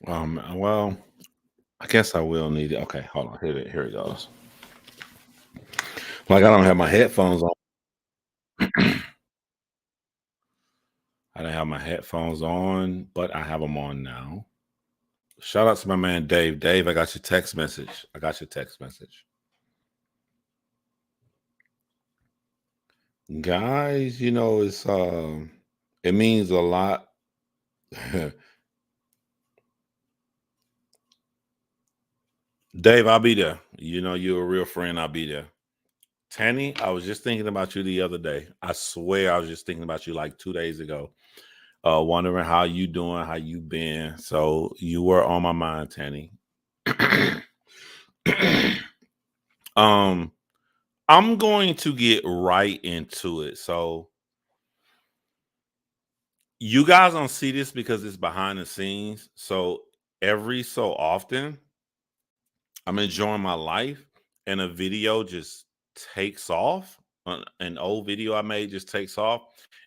Well, I guess I will need it. Okay, hold on. Here it goes. Like I don't have my headphones on. I didn't have my headphones on, but I have them on now. Shout out to my man Dave. Dave, I got your text message. I got your text message. Guys, it means a lot. Dave, I'll be there. You know you're a real friend. I'll be there. Tanny, I was just thinking about you the other day. I swear I was just thinking about you like 2 days ago. Wondering how you doing, how you been. So you were on my mind, Tanny. um, I'm going to get right into it. So you guys don't see this because it's behind the scenes. So every so often, I'm enjoying my life and a video just takes off. An old video I made just takes off.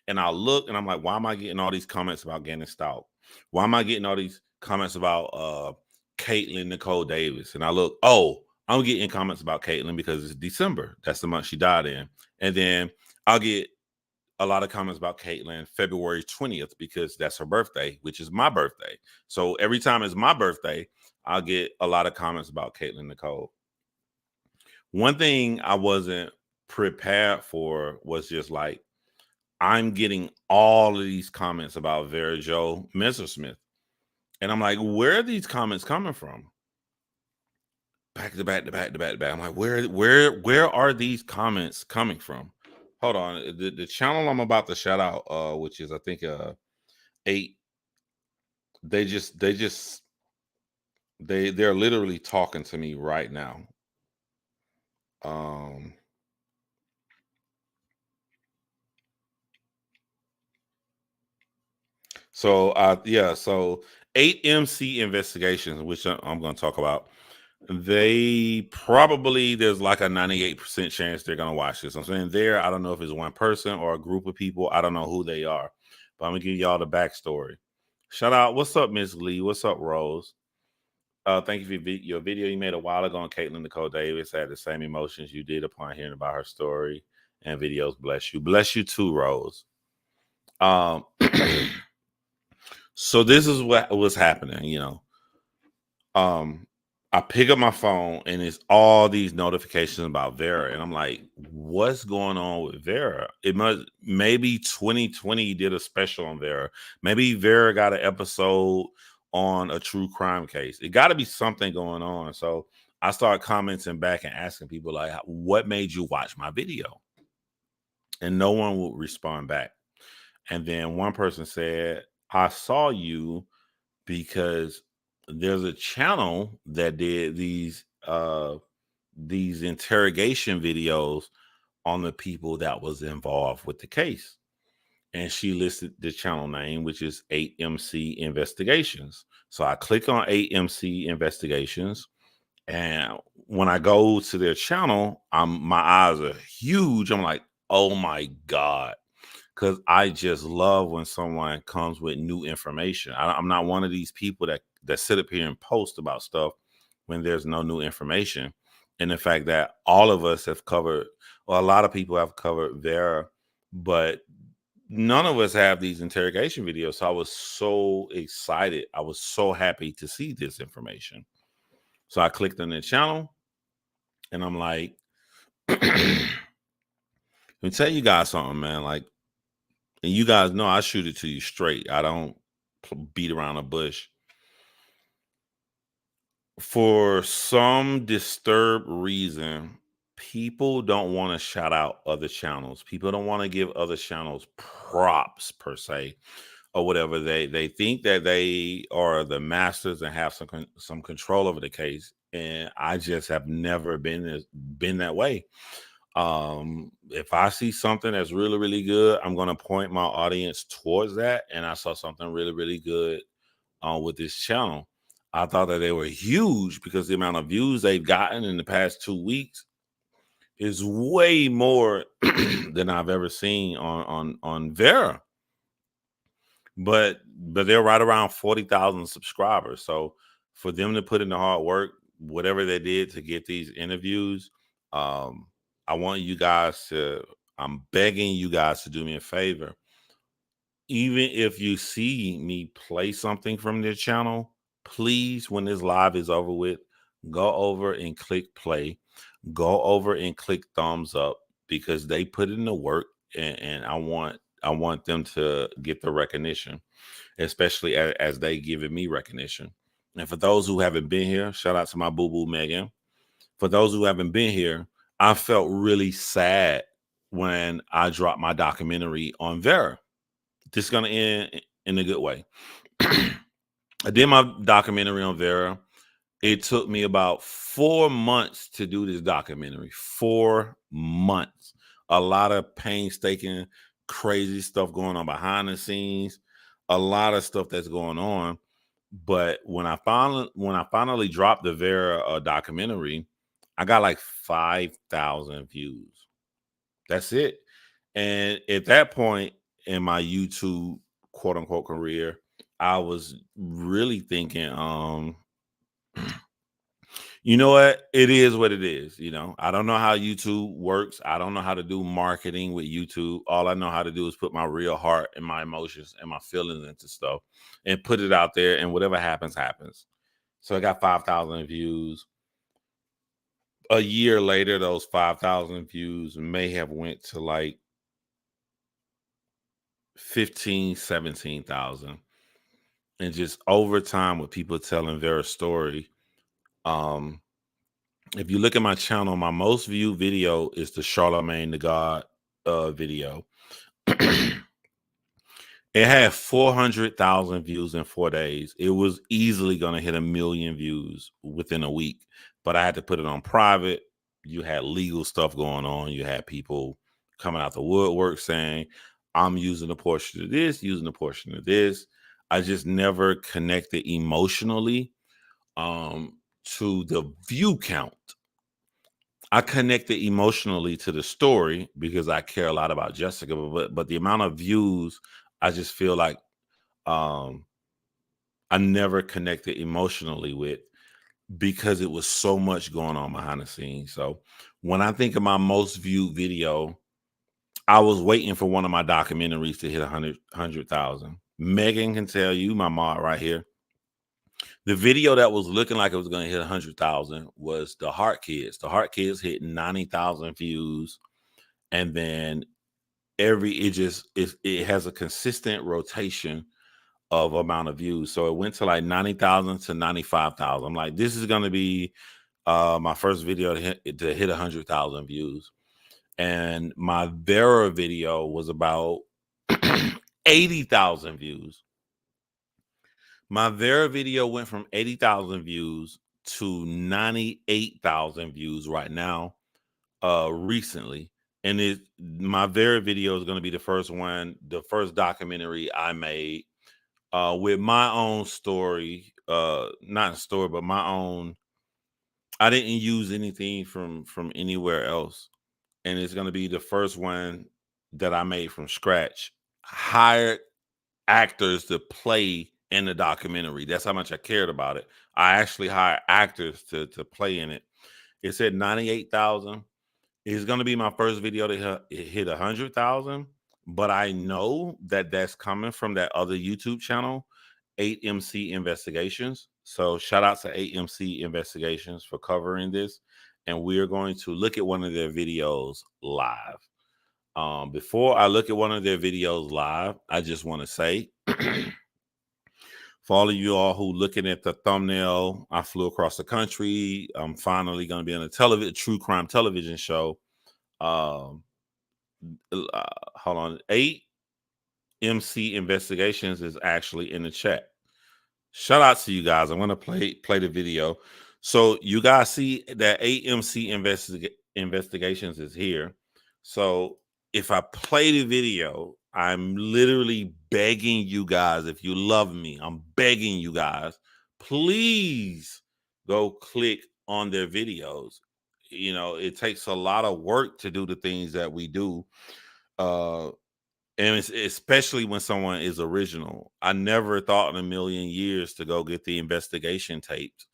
And I look and I'm like, why am I getting all these comments about getting stalked? Why am I getting all these comments about Caitlin Nicole Davis? And I look, oh, I'm getting comments about Caitlin because it's December. That's the month she died in. And then I'll get a lot of comments about Caitlin February 20th because that's her birthday, which is my birthday. So every time it's my birthday, I'll get a lot of comments about Caitlin Nicole. One thing I wasn't prepared for was just like, I'm getting all of these comments about Vera Jo Messersmith. And I'm like, where are these comments coming from? Back to back to back to back to back. I'm like, where are these comments coming from? Hold on. The channel I'm about to shout out, which is I think 8, they're literally talking to me right now. Um so 8MC Investigations, which I'm going to talk about. They probably there's like a 98% chance they're gonna watch this. I'm saying I don't know if it's one person or a group of people. I don't know who they are, but I'm gonna give y'all the backstory. Shout out, what's up, Miss Lee? What's up, Rose? Thank you for your video you made a while ago on Caitlin Nicole Davis. I had the same emotions you did upon hearing about her story and videos. Bless you too, Rose. Um, so this is what was happening. Um, I pick up my phone and it's all these notifications about Vera, and I'm like, "What's going on with Vera?" It must maybe 2020 did a special on Vera. Maybe Vera got an episode on a true crime case. It got to be something going on. So I start commenting back and asking people like, "What made you watch my video?" And no one would respond back. And then one person said, "I saw you because there's a channel that did these interrogation videos on the people that was involved with the case." And she listed the channel name, which is 8MC Investigations. So I click on 8MC Investigations, and when I go to their channel, my eyes are huge. I'm like, oh my God. Because I just love when someone comes with new information. I'm not one of these people that sit up here and post about stuff when there's no new information. And the fact that all of us have covered, well, a lot of people have covered Vera, but none of us have these interrogation videos. So I was so excited. I was so happy to see this information. So I clicked on the channel and I'm like, let me tell you guys something, man. Like, and you guys know I shoot it to you straight. I don't beat around the bush. For some disturbed reason, people don't want to shout out other channels. People don't want to give other channels props per se or whatever. They think that they are the masters and have some control over the case. And I just have never been that way. If I see something that's really really good, I'm going to point my audience towards that. And I saw something really really good with this channel. I thought that they were huge because the amount of views they've gotten in the past 2 weeks is way more than I've ever seen on Vera. but they're right around 40,000 subscribers. So for them to put in the hard work, whatever they did to get these interviews, um, I want you guys to. I'm begging you guys to do me a favor. Even if you see me play something from their channel, please, when this live is over with, go over and click play. Go over and click thumbs up because they put in the work, and I want them to get the recognition, especially as they giving me recognition. And for those who haven't been here, shout out to my boo boo Megan. For those who haven't been here, I felt really sad when I dropped my documentary on Vera. This is gonna end in a good way. I did my documentary on Vera. It took me about 4 months to do this documentary. 4 months. A lot of painstaking, crazy stuff going on behind the scenes. A lot of stuff that's going on. But when I finally dropped the Vera documentary, I got like 5,000 views. That's it. And at that point in my YouTube quote unquote career, I was really thinking, you know what? It is what it is. I don't know how YouTube works. I don't know how to do marketing with YouTube. All I know how to do is put my real heart and my emotions and my feelings into stuff and put it out there. And whatever happens, happens. So I got 5,000 views. A year later, those 5,000 views may have went to like 15, 17,000. And just over time with people telling their story. Um, if you look at my channel, my most viewed video is the Charlemagne the God video. It had 400,000 views in 4 days. It was easily going to hit 1 million views within a week, but I had to put it on private. You had legal stuff going on. You had people coming out the woodwork saying, I'm using a portion of this, using a portion of this. I just never connected emotionally to the view count. I connected emotionally to the story because I care a lot about Jessica, but the amount of views, I just feel like um I never connected emotionally with because it was so much going on behind the scenes. So when I think of my most viewed video, I was waiting for one of my documentaries to hit 100,000. Megan can tell you, my mom right here. The video that was looking like it was going to hit 100,000 was the Heart Kids. The Heart Kids hit 90,000 views, and then it has a consistent rotation of amount of views. So it went to like 90,000 to 95,000. I'm like, this is going to be my first video to hit 100,000 views. And my Vera video was about 80,000 views. My Vera video went from 80,000 views to 98,000 views right now, recently. And my Vera video is going to be the first documentary I made with my own story, not story, but my own. I didn't use anything from anywhere else, and it's going to be the first one that I made from scratch. Hired actors to play in the documentary. That's how much I cared about it. I actually hired actors to play in it. It said 98,000. It's going to be my first video to hit 100,000, but I know that that's coming from that other YouTube channel, AMC Investigations. So shout out to AMC Investigations for covering this, and we're going to look at one of their videos live. Before I look at one of their videos live, I just want to say, for all of you all who looking at the thumbnail, I flew across the country. I'm finally going to be on a true crime television show. Um, Hold on. AMC Investigations is actually in the chat. Shout out to you guys. I'm gonna play the video. So you guys see that AMC Investigations is here. So if I play the video, I'm literally begging you guys. If you love me, I'm begging you guys. Please go click on their videos. It takes a lot of work to do the things that we do. Uh, And especially when someone is original. I never thought in a million years to go get the investigation tapes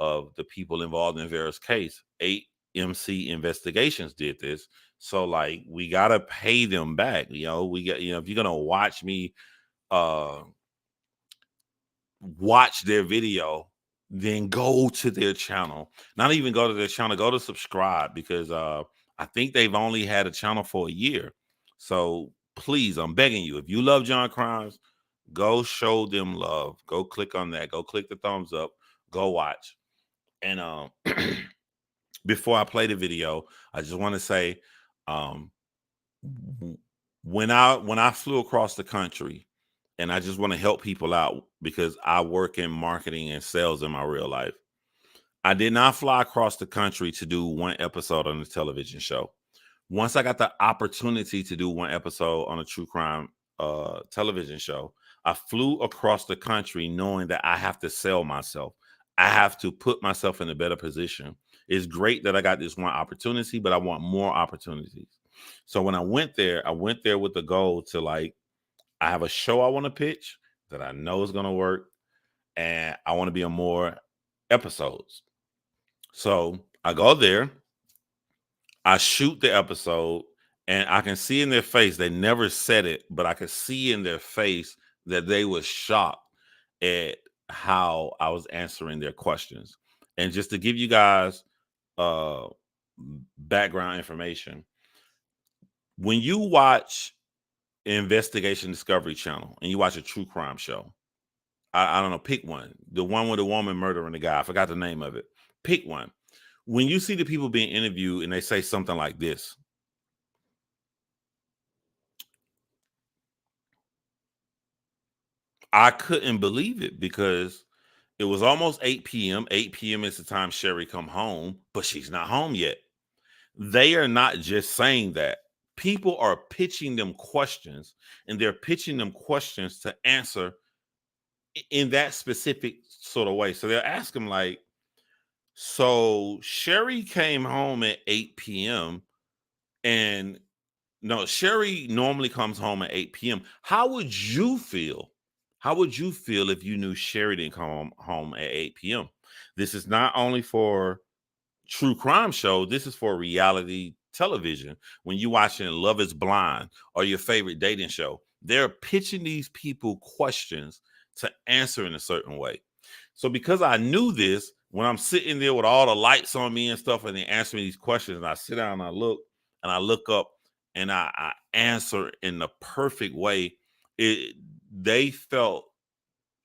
of the people involved in Vera's case. AMC Investigations did this. So like we gotta pay them back. We got, if you're gonna watch me uh watch their video, then go to their channel. Not even go to their channel, go to subscribe, because I think they've only had a channel for a year. So please, I'm begging you, if you love John Crimes, go show them love. Go click on that. Go click the thumbs up. Go watch. And before I play the video, I just want to say, um, when I flew across the country, and I just want to help people out because I work in marketing and sales in my real life. I did not fly across the country to do one episode on the television show. Once I got the opportunity to do one episode on a true crime television show, I flew across the country knowing that I have to sell myself. I have to put myself in a better position. It's great that I got this one opportunity, but I want more opportunities. So when I went there with the goal to like, I have a show I want to pitch that I know is going to work, and I want to be on more episodes. So I go there, I shoot the episode, and I can see in their face, they never said it, but I could see in their face that they were shocked at how I was answering their questions. And just to give you guys uh background information, when you watch Investigation Discovery Channel and you watch a true crime show, I don't know, pick one. The one with the woman murdering the guy. I forgot the name of it. Pick one. When you see the people being interviewed and they say something like this, I couldn't believe it because it was almost 8 p.m. 8 p.m. is the time Sherry come home, but she's not home yet. They are not just saying that. People are pitching them questions, and they're pitching them questions to answer in that specific sort of way. So they'll ask them like, so Sherry came home at 8 p.m. and no, Sherry normally comes home at 8 p.m. How would you feel? How would you feel if you knew Sherry didn't come home at 8 p.m.? This is not only for true crime show, this is for reality television. When you watching Love is Blind or your favorite dating show, they're pitching these people questions to answer in a certain way. So because I knew this, when I'm sitting there with all the lights on me and stuff, and they answer me these questions, and I sit down and I look up and I answer in the perfect way, they felt,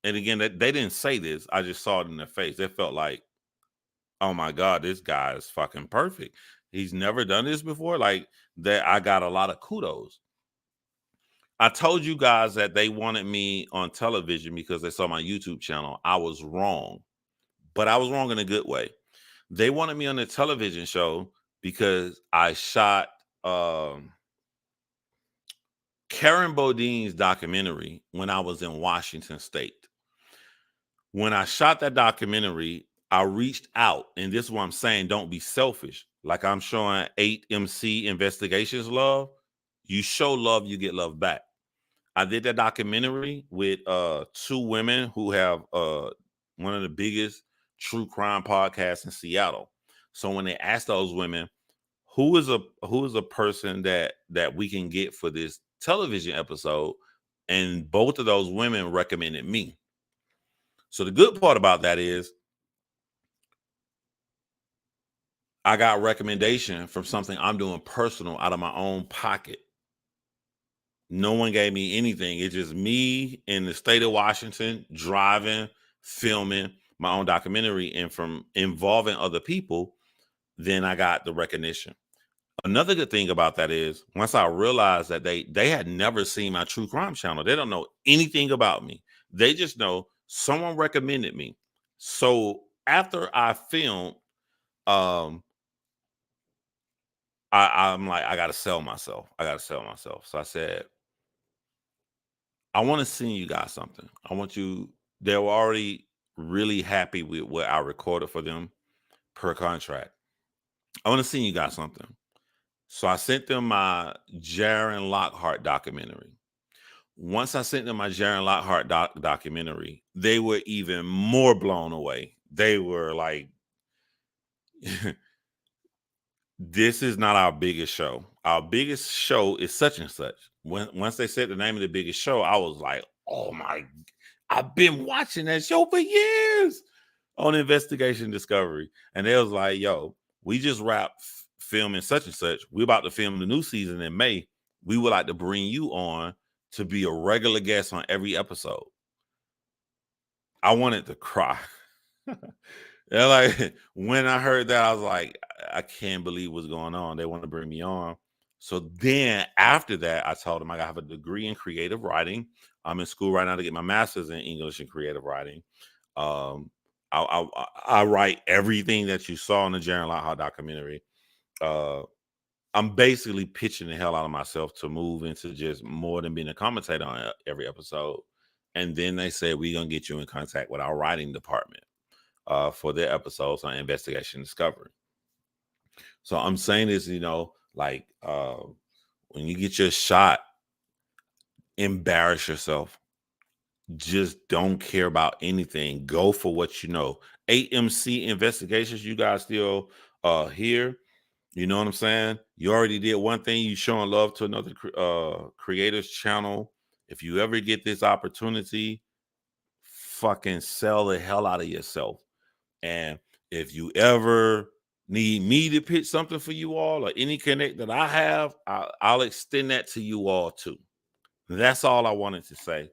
and again, they didn't say this, I just saw it in their face. They felt like, oh my God, this guy is fucking perfect. He's never done this before. Like that, I got a lot of kudos. I told you guys that they wanted me on television because they saw my YouTube channel. I was wrong, but I was wrong in a good way. They wanted me on the television show because I shot Karen Bodine's documentary when I was in Washington State. When I shot that documentary, I reached out, and this is what I'm saying, don't be selfish. Like I'm showing 8MC Investigations love. You show love, you get love back. I did that documentary with two women who have one of the biggest true crime podcasts in Seattle. So when they asked those women, who is a person that we can get for this television episode, and both of those women recommended me. So the good part about that is I got recommendation from something I'm doing personal out of my own pocket. No one gave me anything. It's just me in the state of Washington driving, filming my own documentary, and from involving other people, then I got the recognition. Another good thing about that is once I realized that they had never seen my true crime channel, they don't know anything about me. They just know someone recommended me. So after I filmed, um, I'm like, I gotta sell myself. I gotta sell myself. So I said, I want to send you guys something. I want you, they were already really happy with what I recorded for them per contract. I want to send you guys something. So I sent them my Jaron Lockhart documentary. Once I sent them my Jaron Lockhart documentary, they were even more blown away. They were like, this is not our biggest show. Our biggest show is such and such. Once they said the name of the biggest show, I was like, oh my, I've been watching that show for years on Investigation Discovery. And they was like, yo, we just wrapped filming such and such. We're about to film the new season in May. We would like to bring you on to be a regular guest on every episode. I wanted to cry. Yeah, like when I heard that, I was like, I can't believe what's going on. They want to bring me on. So then after that, I told them I have a degree in creative writing. I'm in school right now to get my master's in English and creative writing. Um, I write everything that you saw in the Jaron Lockhart documentary. Uh, I'm basically pitching the hell out of myself to move into just more than being a commentator on every episode. And then they said, we're going to get you in contact with our writing department for their episodes on Investigation Discovery. So I'm saying this, like when you get your shot, embarrass yourself. Just don't care about anything. Go for what you know. AMC Investigations, you guys still here. You know what I'm saying? You already did one thing. You showing love to another creator's channel. If you ever get this opportunity, fucking sell the hell out of yourself. And if you ever need me to pitch something for you all or any connect that I have, I'll extend that to you all too. That's all I wanted to say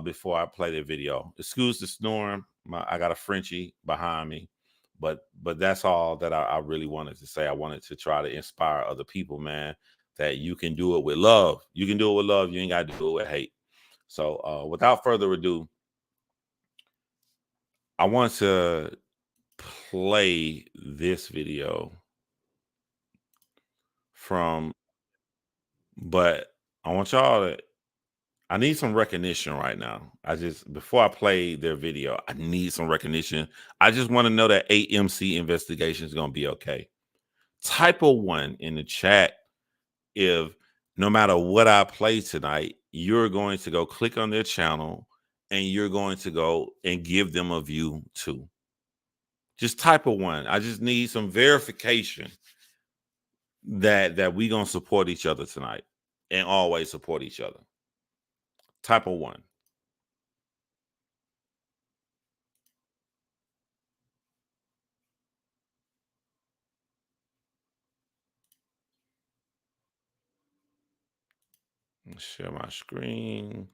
before I play the video. Excuse the snoring. I got a Frenchie behind me, but that's all that I really wanted to say. I wanted to try to inspire other people, man, that you can do it with love. You can do it with love. You ain't got to do it with hate. So without further ado, I want to play this video from, but I want y'all to, I need some recognition right now. Before I play their video, I need some recognition. I just want to know that AMC Investigation is going to be okay. Type a 1 in the chat if no matter what I play tonight, you're going to go click on their channel and you're going to go and give them a view too. Just type a 1. I just need some verification that we gonna support each other tonight and always support each other. Type of 1. Let's share my screen.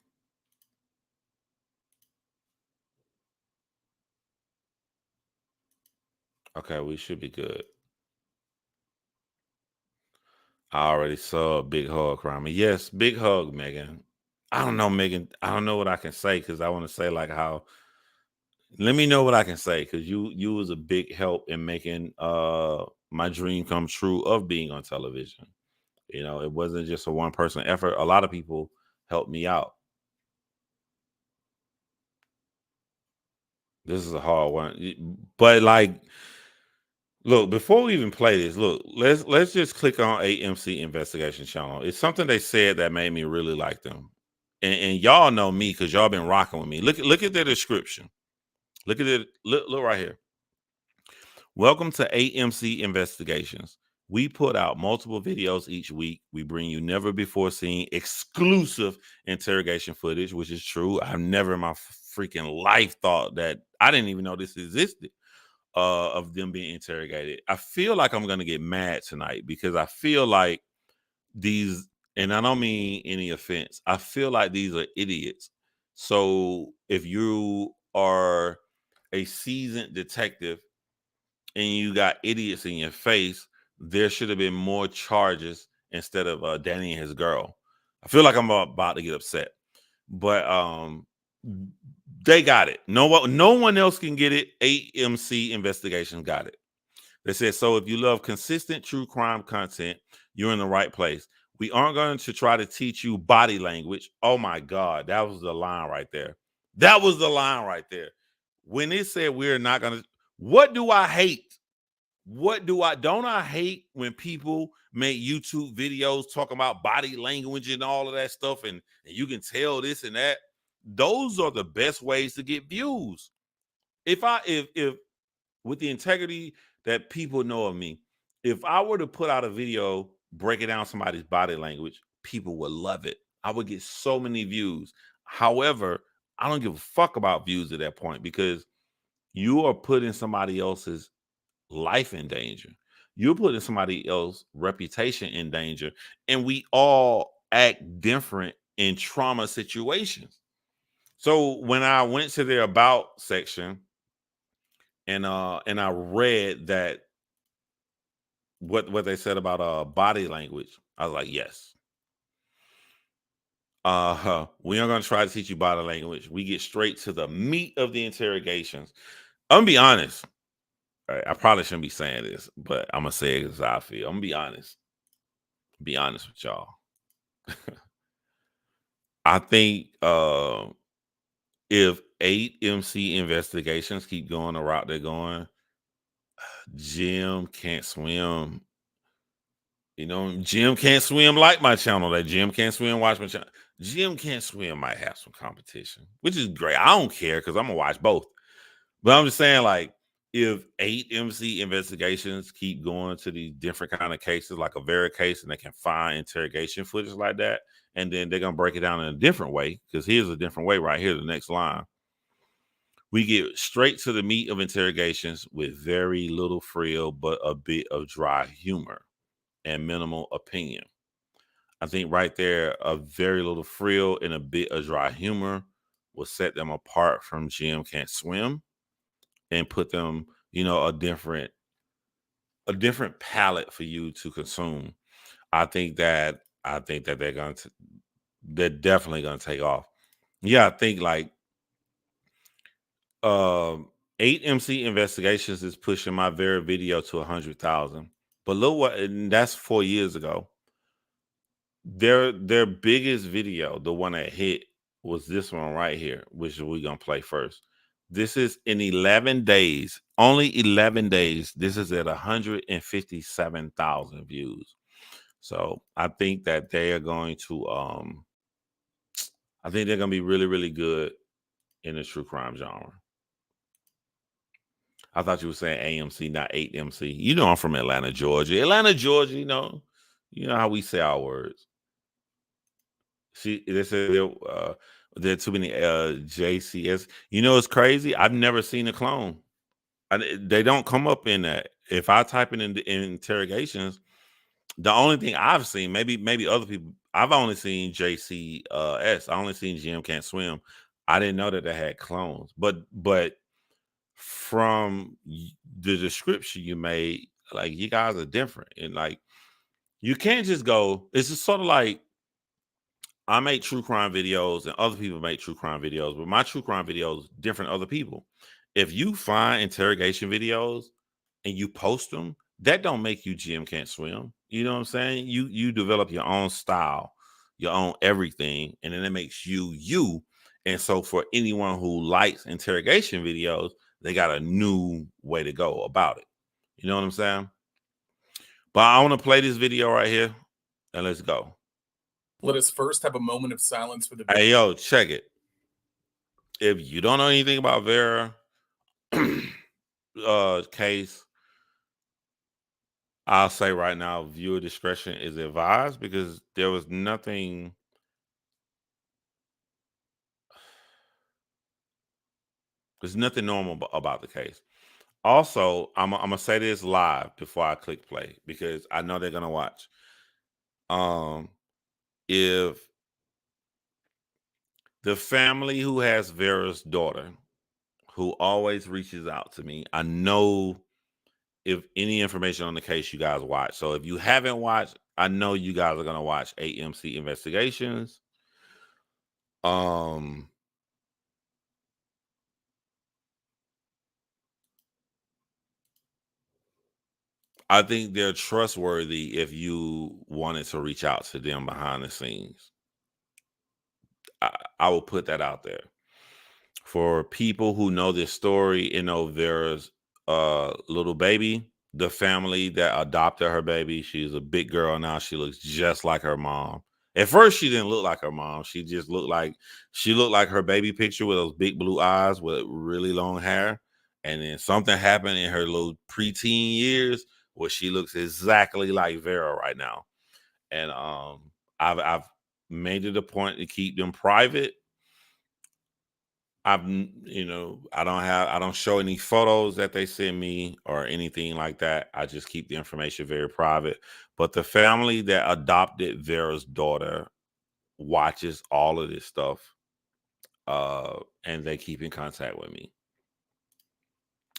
Okay, we should be good. I already saw a big hug around me. Yes, big hug, Megan. I don't know, Megan. I don't know what I can say because I want to say like how. Let me know what I can say because you was a big help in making my dream come true of being on television. It wasn't just a one person effort. A lot of people helped me out. This is a hard one, but like, look, before we even play this, look, let's just click on AMC Investigation channel. It's something they said that made me really like them, and y'all know me because y'all been rocking with me. Look at their description. Look at it. Look right here. Welcome to AMC Investigations. We put out multiple videos each week. We bring you never before seen exclusive interrogation footage, which is true. I've never in my freaking life thought that I didn't even know this existed. Of them being interrogated. I feel like I'm gonna get mad tonight because I feel like these, and I don't mean any offense, I feel like these are idiots. So if you are a seasoned detective and you got idiots in your face, there should have been more charges instead of Danny and his girl. I feel like I'm about to get upset, but they got it. No one else can get it. AMC Investigation got it. They said, so if you love consistent true crime content, you're in the right place. We aren't going to try to teach you body language. Oh my God, that was the line right there. That was the line right there. When it said we're not going to, what do I hate? What do I don't I hate when people make YouTube videos talking about body language and all of that stuff, and you can tell this and that. Those are the best ways to get views. If with the integrity that people know of me, if I were to put out a video breaking down somebody's body language, people would love it. I would get so many views. However, I don't give a fuck about views at that point because you are putting somebody else's life in danger. You're putting somebody else's reputation in danger. And we all act different in trauma situations. So when I went to their about section and I read that what they said about body language, I was like, yes. We aren't gonna try to teach you body language. We get straight to the meat of the interrogations. I'm gonna be honest. I probably shouldn't be saying this, but I'm gonna say it as I feel. I'm gonna be honest. Be honest with y'all. I think if 8 MC investigations keep going the route they're going, Jim can't swim. You know, Jim can't swim like my channel. That Jim can't swim, watch my channel. Jim can't swim might have some competition, which is great. I don't care because I'm gonna watch both. But I'm just saying, like, if 8 MC investigations keep going to these different kind of cases, like a Vera case, and they can find interrogation footage like that, and then they're gonna break it down in a different way, because here's a different way right here, the next line. We get straight to the meat of interrogations with very little frill, but a bit of dry humor and minimal opinion. I think right there, a very little frill and a bit of dry humor will set them apart from Jim Can't Swim and put them, you know, a different palette for you to consume. I think that they're definitely gonna take off. Yeah, I think like um 8 MC Investigations is pushing my very video to 100,000. But look what, and that's 4 years ago. Their biggest video, the one that hit, was this one right here, which we're gonna play first. This is in 11 days, only 11 days. This is at 157,000 views. So I think that they are going to I think they're gonna be really, really good in the true crime genre. I thought you were saying AMC, not 8 MC. You know I'm from Atlanta, Georgia. Atlanta, Georgia, you know how we say our words. See, they said there are too many JCS. You know, it's crazy. I've never seen a clone. They don't come up in that. If I type it in interrogations, the only thing I've seen, maybe other people, I've only seen JCS. I only seen Jim Can't Swim. I didn't know that they had clones. But from the description you made, like, you guys are different, and like, you can't just go. It's just sort of like, I make true crime videos and other people make true crime videos, but my true crime videos different other people. If you find interrogation videos and you post them, that don't make you Jim Can't Swim. You know what I'm saying? You develop your own style, your own everything, and then it makes you you. And so for anyone who likes interrogation videos, they got a new way to go about it. You know what I'm saying? But I want to play this video right here and let's go. Let us first have a moment of silence for the Hey, yo, check it. If you don't know anything about Vera case, I'll say right now, viewer discretion is advised because there was nothing. There's nothing normal about the case. Also, I'm gonna say this live before I click play because I know they're gonna watch. Um, if the family who has Vera's daughter, who always reaches out to me, I know if any information on the case you guys watch. So if you haven't watched, I know you guys are gonna watch 8 MC Investigations. Um, I think they're trustworthy if you wanted to reach out to them behind the scenes. I will put that out there. For people who know this story and know Vera's little baby, the family that adopted her baby. She's a big girl now. She looks just like her mom. At first, she didn't look like her mom. She just looked like her baby picture with those big blue eyes with really long hair. And then something happened in her little preteen years where she looks exactly like Vera right now. And I've made it a point to keep them private. I don't show any photos that they send me or anything like that. I just keep the information very private. But the family that adopted Vera's daughter watches all of this stuff, and they keep in contact with me.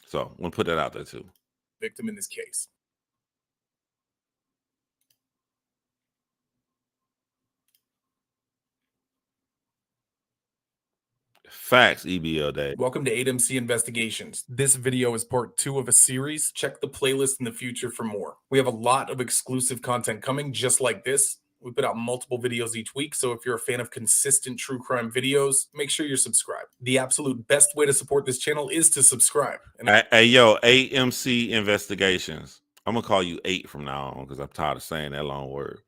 So I'm gonna put that out there too. Victim in this case. Facts, EBL Day. Welcome to AMC Investigations. This video is part 2 of a series. Check the playlist in the future for more. We have a lot of exclusive content coming just like this. We put out multiple videos each week, so if you're a fan of consistent true crime videos, make sure you're subscribed. The absolute best way to support this channel is to subscribe. Hey, yo, AMC Investigations. I'm gonna call you 8 from now on because I'm tired of saying that long word.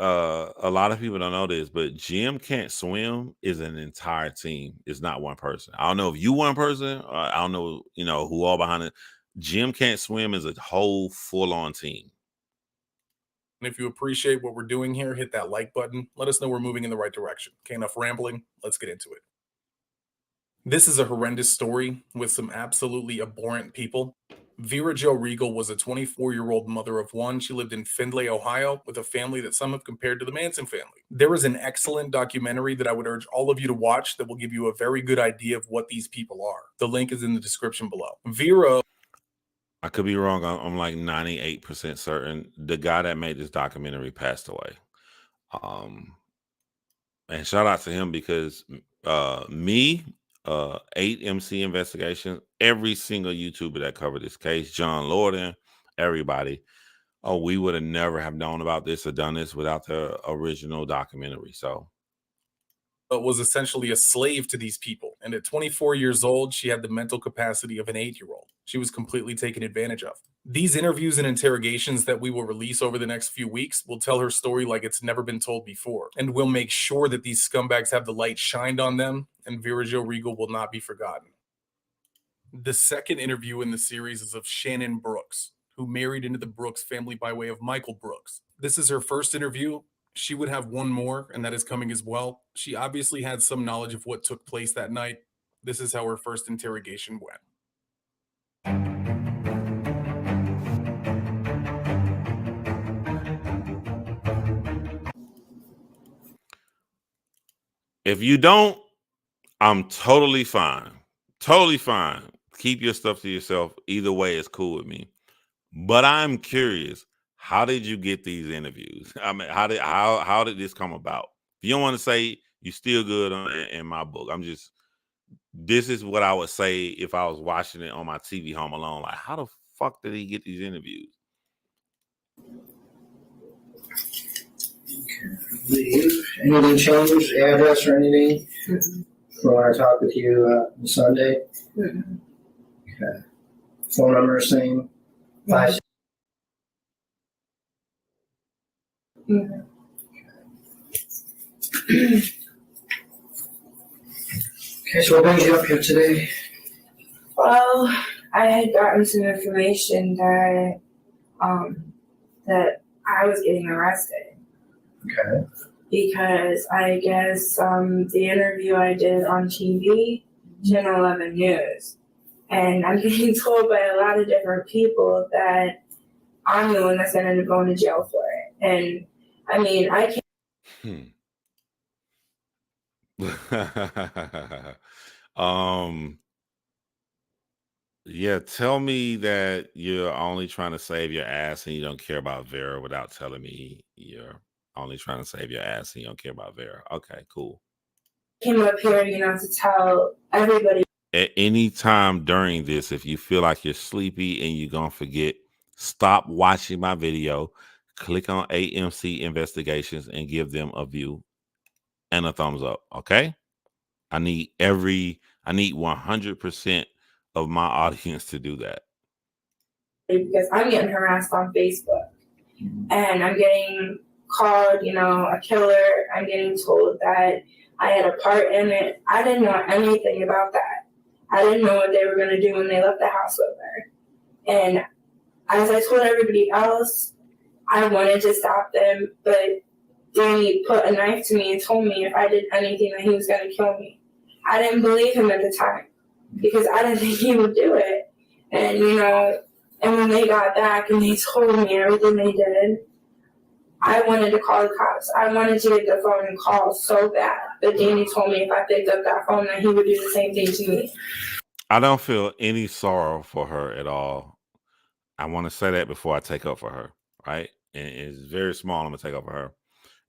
A lot of people don't know this, but Jim Can't Swim is an entire team. It's not one person. I don't know if you one person, or I don't know, who all behind it. Jim Can't Swim is a whole full-on team. And if you appreciate what we're doing here, hit that like button. Let us know we're moving in the right direction. Okay, enough rambling. Let's get into it. This is a horrendous story with some absolutely abhorrent people. Vera Jo Regal was a 24-year-old mother of one. She lived in Findlay, Ohio, with a family that some have compared to the Manson family. There is an excellent documentary that I would urge all of you to watch that will give you a very good idea of what these people are. The link is in the description below. Vera... I could be wrong. I'm like 98% certain the guy that made this documentary passed away. And shout out to him because me, 8MC Investigations, every single YouTuber that covered this case, John Lorden, everybody, we would have never have known about this or done this without the original documentary. So was essentially a slave to these people. And at 24 years old, she had the mental capacity of an 8-year-old. She was completely taken advantage of. These interviews and interrogations that we will release over the next few weeks will tell her story like it's never been told before. And we'll make sure that these scumbags have the light shined on them, and Vera Jo Regal will not be forgotten. The second interview in the series is of Shannon Brooks, who married into the Brooks family by way of Michael Brooks. This is her first interview. She would have one more, and that is coming as well. She obviously had some knowledge of what took place that night. This is how her first interrogation went. if you don't, I'm totally fine. Totally fine. Keep your stuff to yourself. Either way, it's cool with me. But I'm curious, how did you get these interviews? I mean, how did this come about? If you don't want to say, you still good in my book. This is what I would say if I was watching it on my TV home alone. Like, how the fuck did he get these interviews? Anything changed? Address or anything? Mm-hmm. When I talk with you Sunday? Mm-hmm. Okay. Phone number same? 5. Mm-hmm. Okay, so what brings you up here today? Well, I had gotten some information that I was getting arrested. Okay. Because I guess the interview I did on TV, Channel 11 News, and I'm getting told by a lot of different people that I'm the one that's going to end up going to jail for it. And I mean, I can't. Yeah, tell me that you're only trying to save your ass and you don't care about Vera without telling me you're only trying to save your ass and you don't care about Vera. Okay, cool. Came up here, to tell everybody. At any time during this, if you feel like you're sleepy and you're gonna forget, stop watching my video, click on AMC Investigations and give them a view and a thumbs up. Okay. I need 100% of my audience to do that. because I'm getting harassed on Facebook and I'm getting called, a killer. I'm getting told that I had a part in it. I didn't know anything about that. I didn't know what they were going to do when they left the house with her. And as I told everybody else, I wanted to stop them, but Danny put a knife to me and told me if I did anything that he was going to kill me. I didn't believe him at the time because I didn't think he would do it. And, and when they got back and they told me everything they did, I wanted to call the cops. I wanted to get the phone and call so bad. But Danny told me if I picked up that phone that he would do the same thing to me. I don't feel any sorrow for her at all. I want to say that before I take up for her, right? And it's very small. I'm going to take up for her.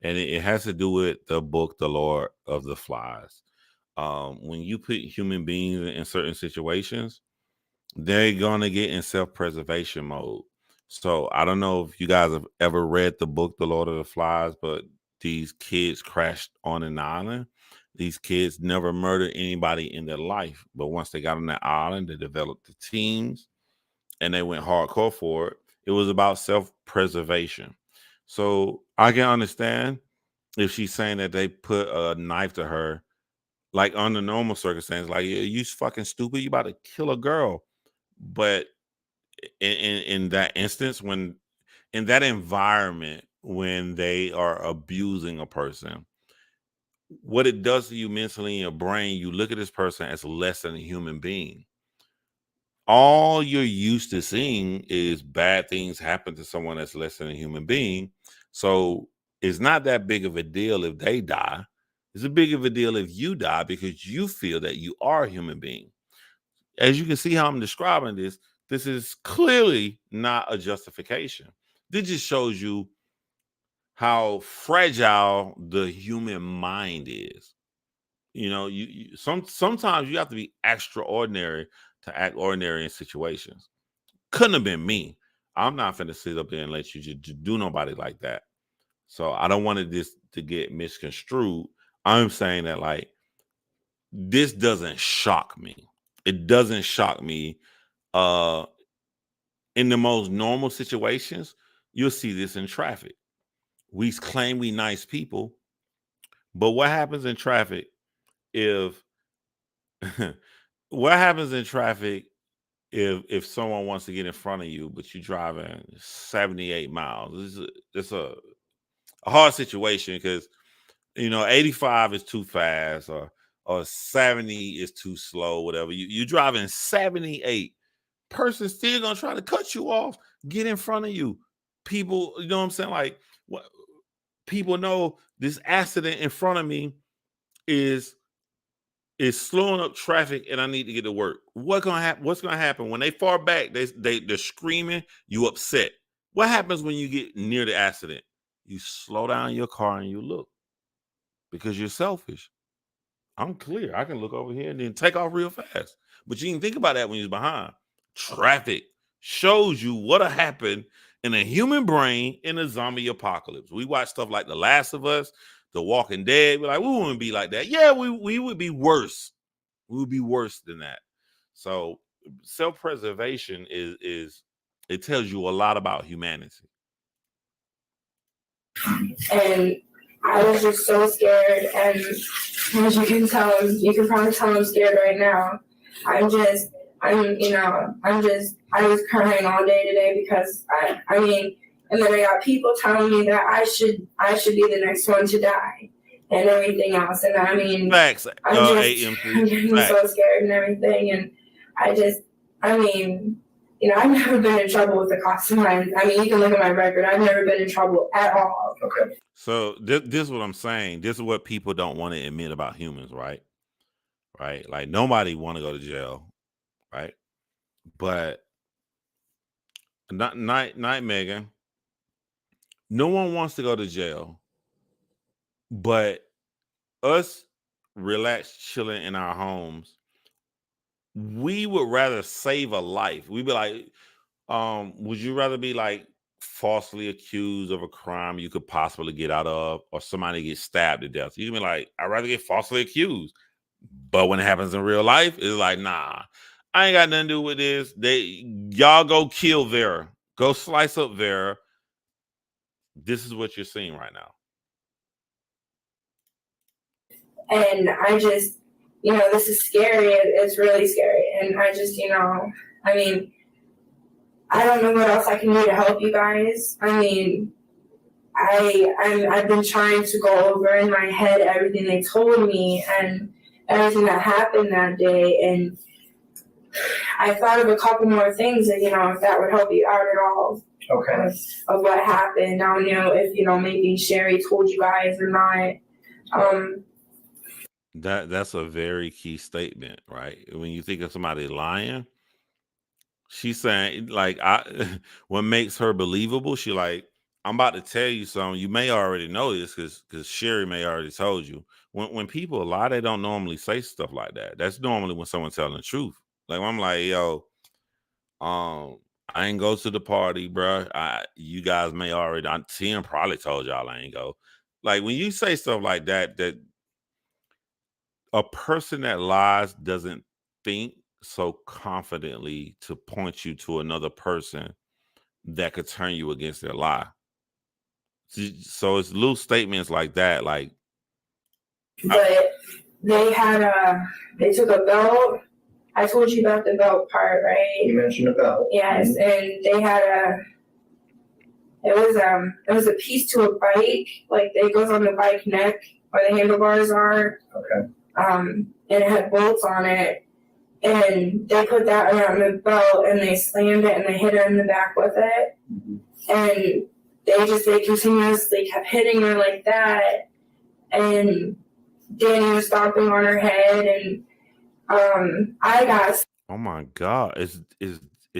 And it has to do with the book, The Lord of the Flies. When you put human beings in certain situations, they're going to get in self-preservation mode. So I don't know if you guys have ever read the book, The Lord of the Flies, but these kids crashed on an island. These kids never murdered anybody in their life. But once they got on that island, they developed the teams and they went hardcore for it. It was about self-preservation. So I can understand if she's saying that they put a knife to her, like under normal circumstances, like you fucking stupid, you about to kill a girl. But in that instance, when in that environment, when they are abusing a person, what it does to you mentally in your brain, you look at this person as less than a human being. All you're used to seeing is bad things happen to someone that's less than a human being. So it's not that big of a deal if they die. It's a big of a deal if you die because you feel that you are a human being. As you can see how I'm describing this is clearly not a justification. This just shows you how fragile the human mind is. Sometimes you have to be extraordinary to act ordinary in situations. Couldn't have been me. I'm not finna sit up there and let you just do nobody like that. So I don't want this to get misconstrued. I'm saying that like this doesn't shock me. It doesn't shock me. In the most normal situations, you'll see this in traffic. We claim we nice people, but what happens in traffic if what happens in traffic if someone wants to get in front of you, but you're driving 78 miles? It's a hard situation because 85 is too fast or 70 is too slow, whatever. You're driving 78. Person still gonna try to cut you off, get in front of you. People, you know what I'm saying? Like what people know this accident in front of me is slowing up traffic and I need to get to work. What's gonna happen when they far back? They're screaming, you upset. What happens when you get near the accident? You slow down your car and you look because you're selfish. I'm clear. I can look over here and then take off real fast. But you can think about that when you're behind. Traffic shows you what'll happen in a human brain in a zombie apocalypse. We watch stuff like The Last of Us, The Walking Dead. We're like, we wouldn't be like that. Yeah, we would be worse. We would be worse than that. So self-preservation is it tells you a lot about humanity. And I was just so scared, and as you can tell, you can probably tell I'm scared right now. I was crying all day today because and then I got people telling me that I should be the next one to die and everything else. And Facts. I'm getting so scared and everything. And I've never been in trouble with the cops of mine. You can look at my record. I've never been in trouble at all. Okay. So this is what I'm saying. This is what people don't want to admit about humans, right? Right? Like nobody want to go to jail, right? But night Megan. No one wants to go to jail, but us relaxed, chilling in our homes, we would rather save a life. We'd be like, would you rather be like falsely accused of a crime you could possibly get out of, or somebody get stabbed to death? You can be like, I'd rather get falsely accused. But when it happens in real life, it's like, nah, I ain't got nothing to do with this. Y'all go kill Vera. Go slice up Vera. This is what you're seeing right now. And I just, this is scary. It's really scary. And I just, I mean, I don't know what else I can do to help you guys. I mean, I've been trying to go over in my head everything they told me and everything that happened that day. And I thought of a couple more things that, if that would help you out at all. Okay. Of what happened. I don't know if, maybe Sherry told you guys or not. That's a very key statement, right? When you think of somebody lying, she's saying, like, what makes her believable, she like, I'm about to tell you something. You may already know this because Sherry may already told you. When people lie, they don't normally say stuff like that. That's normally when someone's telling the truth. Like, I'm like, yo, I ain't go to the party, bro. You guys may already, Tim probably told y'all I ain't go. Like, when you say stuff like that, that a person that lies doesn't think so confidently to point you to another person that could turn you against their lie. So it's loose statements like that. Like, but they took a belt. I told you about the belt part, right? You mentioned a belt. Yes, and they had it was a piece to a bike, like it goes on the bike neck where the handlebars are. Okay. And it had bolts on it, and they put that around the belt, and they slammed it, and they hit her in the back with it, and they continuously kept hitting her like that, and Danny was stomping on her head, and I got. oh my God, is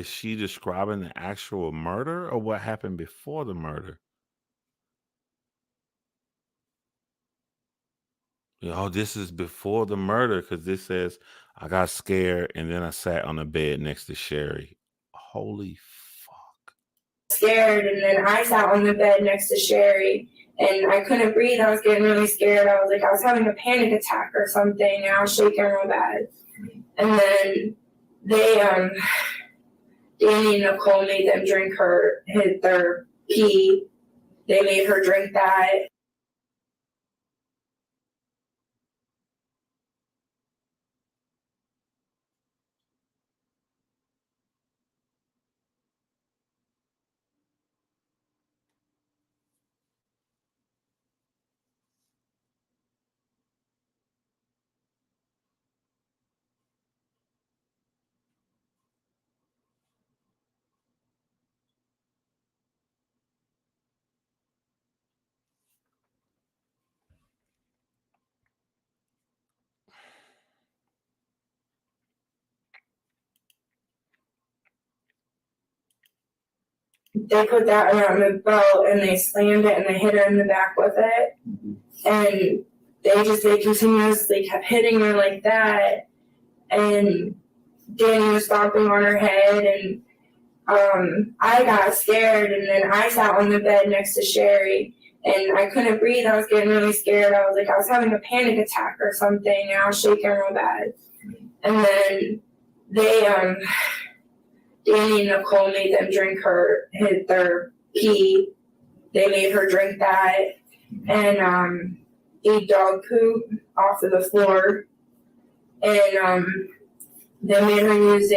she describing the actual murder or what happened before the murder? Oh, this is before the murder because this says I got scared and then I sat on the bed next to Sherry. Holy fuck. Scared, and then I sat on the bed next to Sherry, and I couldn't breathe. I was getting really scared. I was having a panic attack or something, and I was shaking real bad. And then Danny and Nicole made them drink their pee. They made her drink that. They put that around the belt, and they slammed it, and they hit her in the back with it, and they continuously kept hitting her like that, and Danny was stomping on her head, and I got scared, and then I sat on the bed next to Sherry, and I couldn't breathe. I was getting really scared. I was having a panic attack or something, and I was shaking real bad. And then Danny and Nicole made them drink their pee. They made her drink that and eat dog poop off of the floor. And they made her use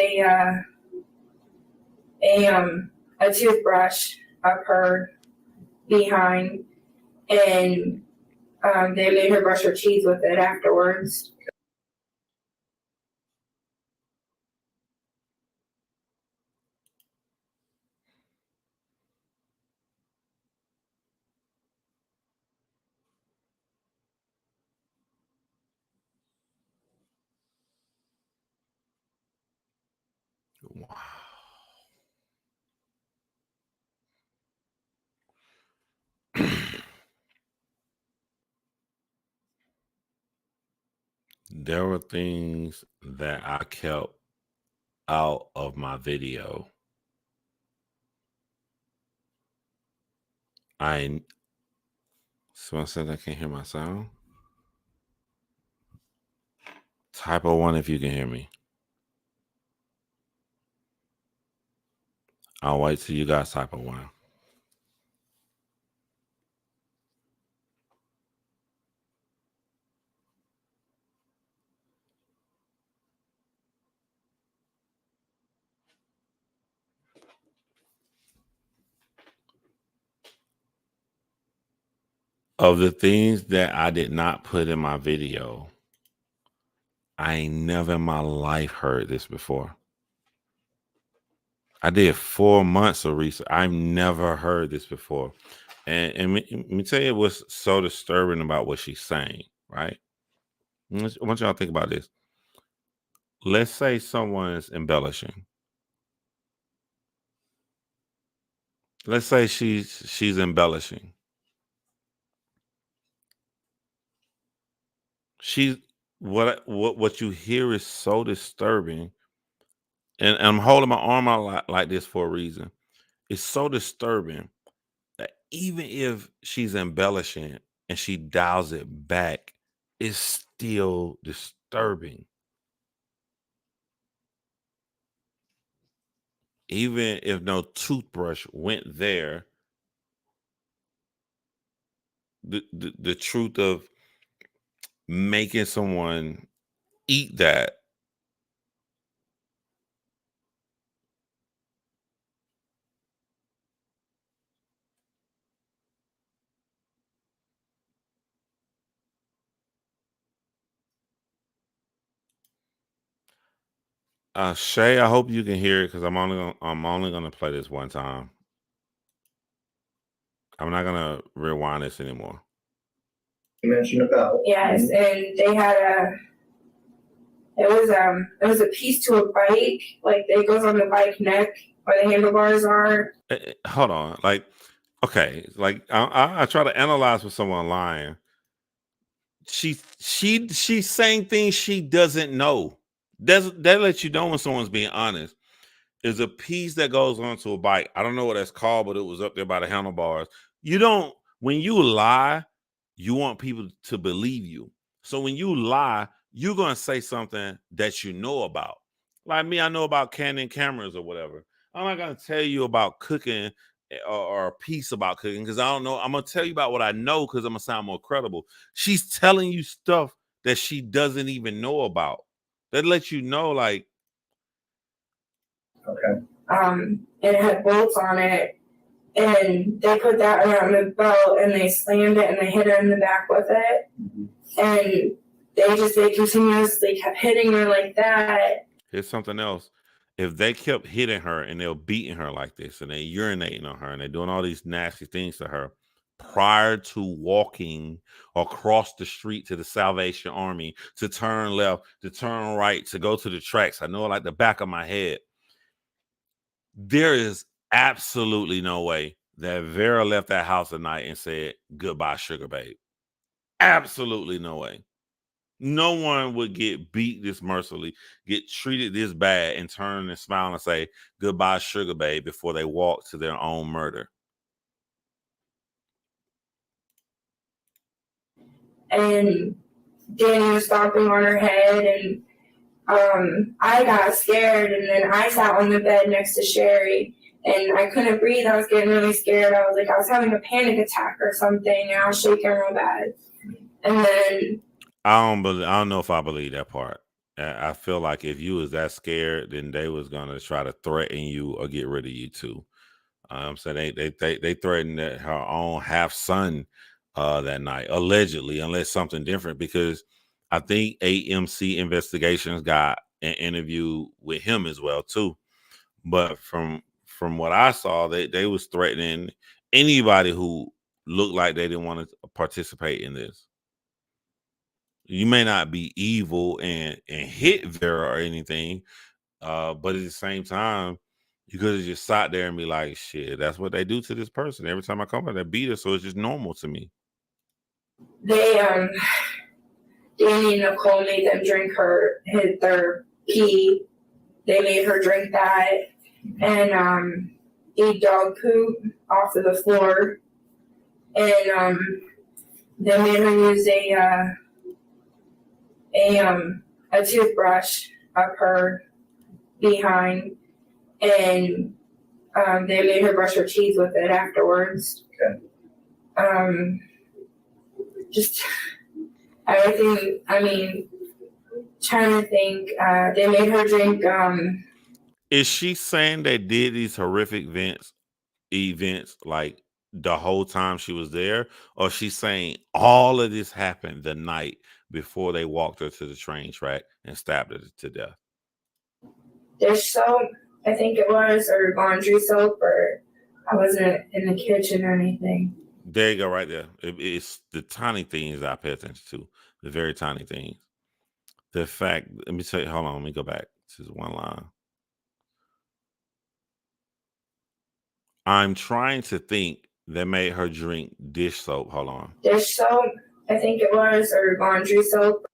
a toothbrush up her behind, and they made her brush her teeth with it afterwards. Wow. There were things that I kept out of my video. Someone said I can't hear my sound. Type of one if you can hear me. I'll wait till you guys type a one. Of the things that I did not put in my video, I ain't never in my life heard this before. I did 4 months of research. I've never heard this before. And let me tell you what's so disturbing about what she's saying, right? I want y'all to think about this. Let's say someone's embellishing. Let's say she's embellishing. What you hear is so disturbing. And I'm holding my arm out like this for a reason. It's so disturbing that even if she's embellishing and she dials it back, it's still disturbing. Even if no toothbrush went there, the truth of making someone eat that. Shay, I hope you can hear it because I'm only gonna play this one time. I'm not gonna rewind this anymore. You mentioned about. Yes, and they had it was a piece to a bike, like it goes on the bike neck where the handlebars are. Hold on, like, okay, like I try to analyze with someone lying. She's saying things she doesn't know. That lets you know when someone's being honest. There's a piece that goes onto a bike. I don't know what that's called, but it was up there by the handlebars. When you lie, you want people to believe you. So when you lie, you're going to say something that you know about. Like me, I know about Canon cameras or whatever. I'm not going to tell you about cooking or a piece about cooking because I don't know. I'm going to tell you about what I know because I'm going to sound more credible. She's telling you stuff that she doesn't even know about. That lets you know, like, Okay. And it had bolts on it, and they put that around the belt, and they slammed it, and they hit her in the back with it, and they continuously kept hitting her like that. Here's something else. If they kept hitting her and they're beating her like this, and they're urinating on her, and they're doing all these nasty things to her, prior to walking across the street to the Salvation Army, to turn left, to turn right, to go to the tracks, I know it like the back of my head. There is absolutely no way that Vera left that house at night and said, "Goodbye, sugar babe." Absolutely no way. No one would get beat this mercilessly, get treated this bad, and turn and smile and say, "Goodbye, sugar babe," before they walk to their own murder. And Danny was stomping on her head, and I got scared, and then I sat on the bed next to Sherry, and I couldn't breathe. I was getting really scared. I was having a panic attack or something, and I was shaking real bad. And then I don't know if I believe that part. I feel like if you was that scared, then they was gonna try to threaten you or get rid of you too. So they threatened her own half son that night, allegedly, unless something different. Because I think AMC Investigations got an interview with him as well too. But from what I saw, they was threatening anybody who looked like they didn't want to participate in this. You may not be evil and hit Vera or anything, but at the same time, you could have just sat there and be like, "Shit, that's what they do to this person. Every time I come by, they beat her, so it's just normal to me." Danny and Nicole made them drink their pee. They made her drink that and eat dog poop off of the floor. And they made her use a toothbrush up her behind, and They made her brush her teeth with it afterwards. Okay. Just everything. I mean, trying to think. They made her drink. Is she saying they did these horrific events like the whole time she was there, or she's saying all of this happened the night before they walked her to the train track and stabbed her to death? Dish soap, I think it was, or laundry soap, or I wasn't in the kitchen or anything. There you go, right there. It's the tiny things I pay attention to, the very tiny things. The fact, let me tell you, hold on, let me go back to one line. I'm trying to think that made her drink dish soap. Hold on. Dish soap, I think it was, or laundry soap.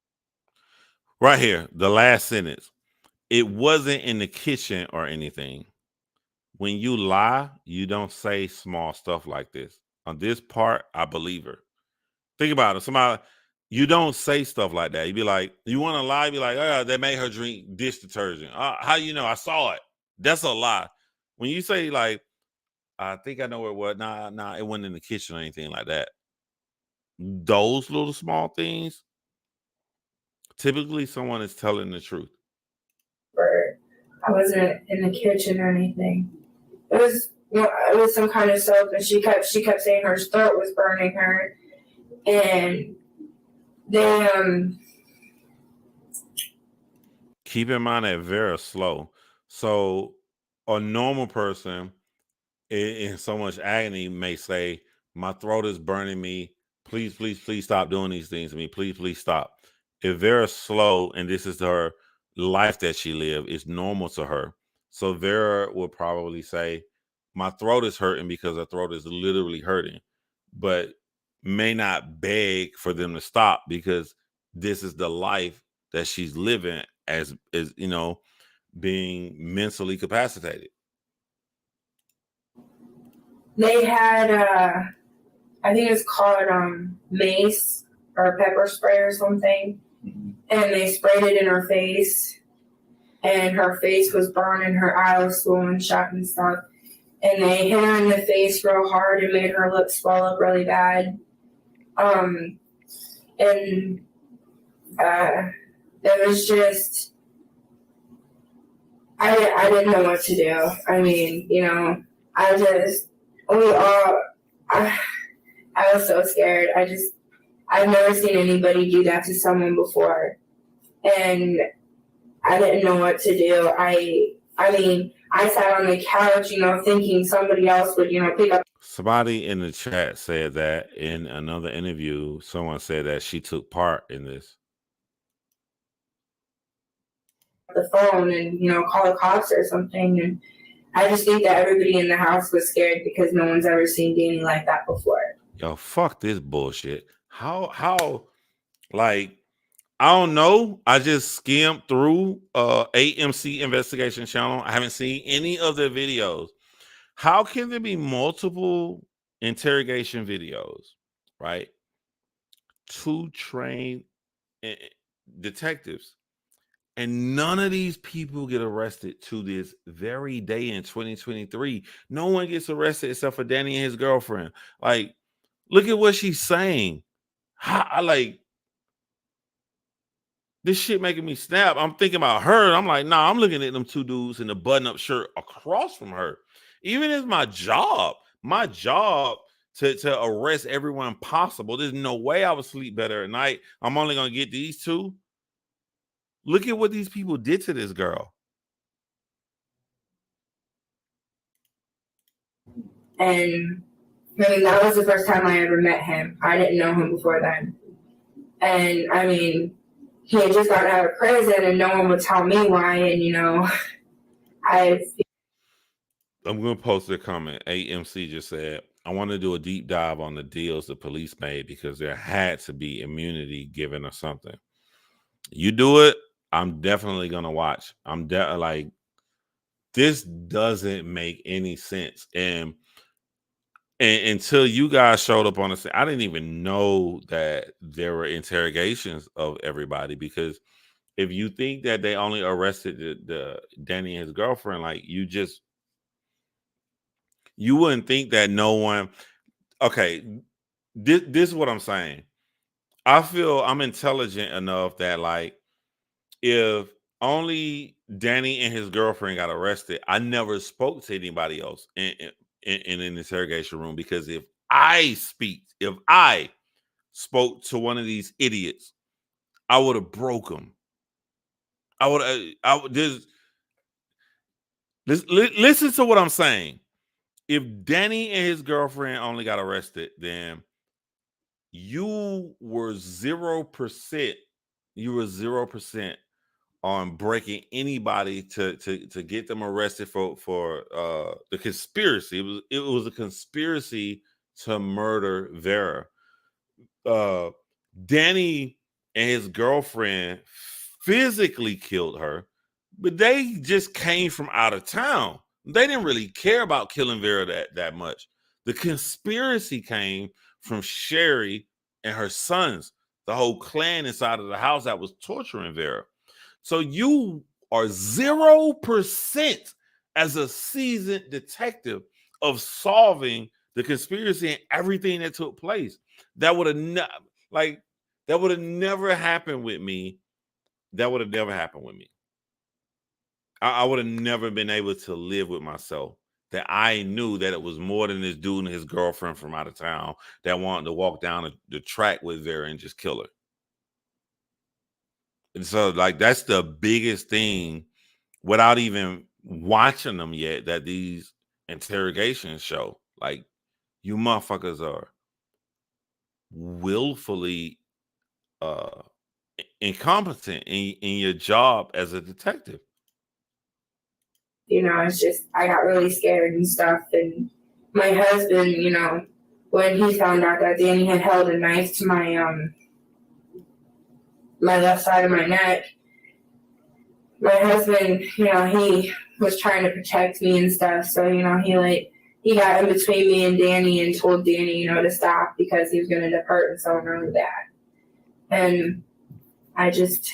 Right here, the last sentence. It wasn't in the kitchen or anything. When you lie, you don't say small stuff like this. On this part, I believe her. Think about it. Somebody, you don't say stuff like that. You be like, you want to lie? You be like, oh, they made her drink dish detergent. How you know? I saw it. That's a lie. When you say like, I think I know where it was. Nah, it wasn't in the kitchen or anything like that. Those little small things, typically someone is telling the truth. Or I wasn't in the kitchen or anything. It was some kind of soap, and she kept saying her throat was burning her, and they Keep in mind that Vera's slow. So a normal person in so much agony may say, my throat is burning me. Please, please, please stop doing these things to me. Please, please stop. If Vera's slow and this is her life that she lived, it's normal to her. So Vera would probably say, my throat is hurting because her throat is literally hurting, but may not beg for them to stop because this is the life that she's living as being mentally capacitated. they had I think it's called mace or pepper spray or something, and they sprayed it in her face, and her face was burning, her eye was swollen shut and stuff, and they hit her in the face real hard and made her lips swell up really bad, and it was just I didn't know what to do. I mean, I was so scared. I've never seen anybody do that to someone before, and I didn't know what to do. I mean, I sat on the couch, thinking somebody else would, pick up. Somebody in the chat said that in another interview, someone said that she took part in this. The phone and, call the cops or something. And I just think that everybody in the house was scared because no one's ever seen Danny like that before. Yo, fuck this bullshit. How, like, I don't know. I just skimmed through AMC Investigation channel. I haven't seen any of their videos. How can there be multiple interrogation videos, right? 2 trained detectives, and none of these people get arrested to this very day in 2023. No one gets arrested except for Danny and his girlfriend. Like, look at what she's saying. This shit making me snap. I'm thinking about her. I'm like, nah, I'm looking at them 2 dudes in the button-up shirt across from her. Even as my job to arrest everyone possible. There's no way I would sleep better at night. I'm only gonna get these 2. Look at what these people did to this girl. And I mean, that was the first time I ever met him. I didn't know him before then. And I mean, he had just gotten out of prison and no one would tell me why. And, I'm going to post a comment. AMC just said, I want to do a deep dive on the deals the police made because there had to be immunity given or something. You do it, I'm definitely going to watch. Like, this doesn't make any sense. And until you guys showed up on the scene, I didn't even know that there were interrogations of everybody, because if you think that they only arrested the Danny and his girlfriend, like, you just You wouldn't think that no one. Okay, this is what I'm saying. I feel I'm intelligent enough that like if only Danny and his girlfriend got arrested, I never spoke to anybody else in an interrogation room, because if I spoke to one of these idiots, I would have broke them. I would listen to what I'm saying. If Danny and his girlfriend only got arrested, then you were 0%. You were 0% on breaking anybody to get them arrested for the conspiracy. It was a conspiracy to murder Vera. Danny and his girlfriend physically killed her, but they just came from out of town. They didn't really care about killing Vera that much. The conspiracy came from Sherry and her sons, the whole clan inside of the house that was torturing Vera. So you are 0% as a seasoned detective of solving the conspiracy and everything that took place. That would have never happened with me. That would have never happened with me. I would have never been able to live with myself, that I knew that it was more than this dude and his girlfriend from out of town that wanted to walk down the track with Vera and just kill her. And so, like, that's the biggest thing, without even watching them yet, that these interrogations show. Like, you motherfuckers are willfully incompetent in your job as a detective. You know, it's just, I got really scared and stuff. And my husband, you know, when he found out that Danny had held a knife to my my left side of my neck, my husband, you know, he was trying to protect me and stuff. So, you know, he got in between me and Danny and told Danny, you know, to stop because he was going to end up hurting someone really bad. And I guess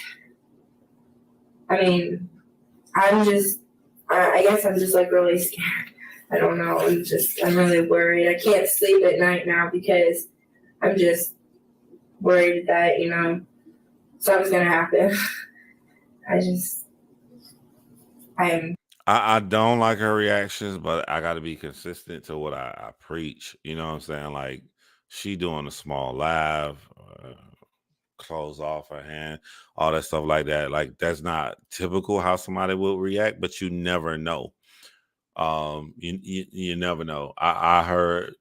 I'm just like really scared. I don't know. I'm really worried. I can't sleep at night now because I'm just worried that, you know, something's going to happen. I don't like her reactions, but I got to be consistent to what I preach. You know what I'm saying? Like, she doing a small laugh, close off her hand, all that stuff like that. Like, that's not typical how somebody will react, but you never know. You never know. I heard,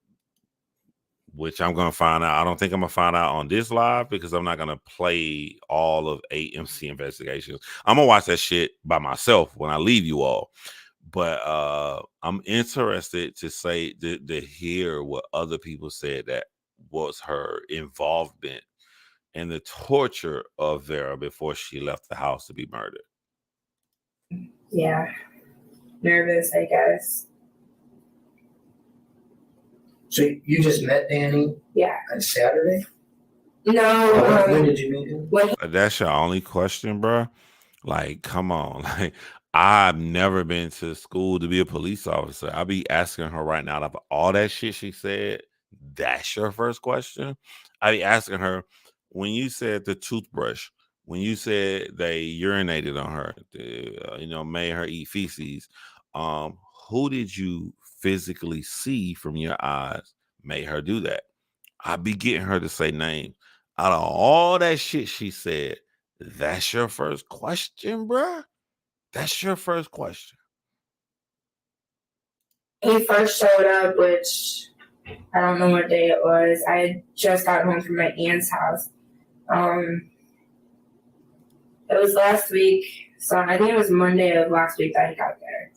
which I'm gonna find out. I don't think I'm gonna find out on this live because I'm not gonna play all of AMC Investigations. I'm gonna watch that shit by myself when I leave you all. But I'm interested to hear what other people said that was her involvement in the torture of Vera before she left the house to be murdered. Yeah, nervous, I guess. So you just met Danny? Yeah. On Saturday? No. When did you meet him? That's your only question, bro? Like, come on. Like, I've never been to school to be a police officer. I'll be asking her right now, of all that shit she said, that's your first question? I'll be asking her, when you said the toothbrush, when you said they urinated on her, made her eat feces, who did you physically see from your eyes made her do that? I'll be getting her to say names. Out of all that shit she said, that's your first question, bruh? That's your first question. He first showed up, which I don't know what day it was. I had just got home from my aunt's house. It was last week, so I think it was Monday of last week that he got there.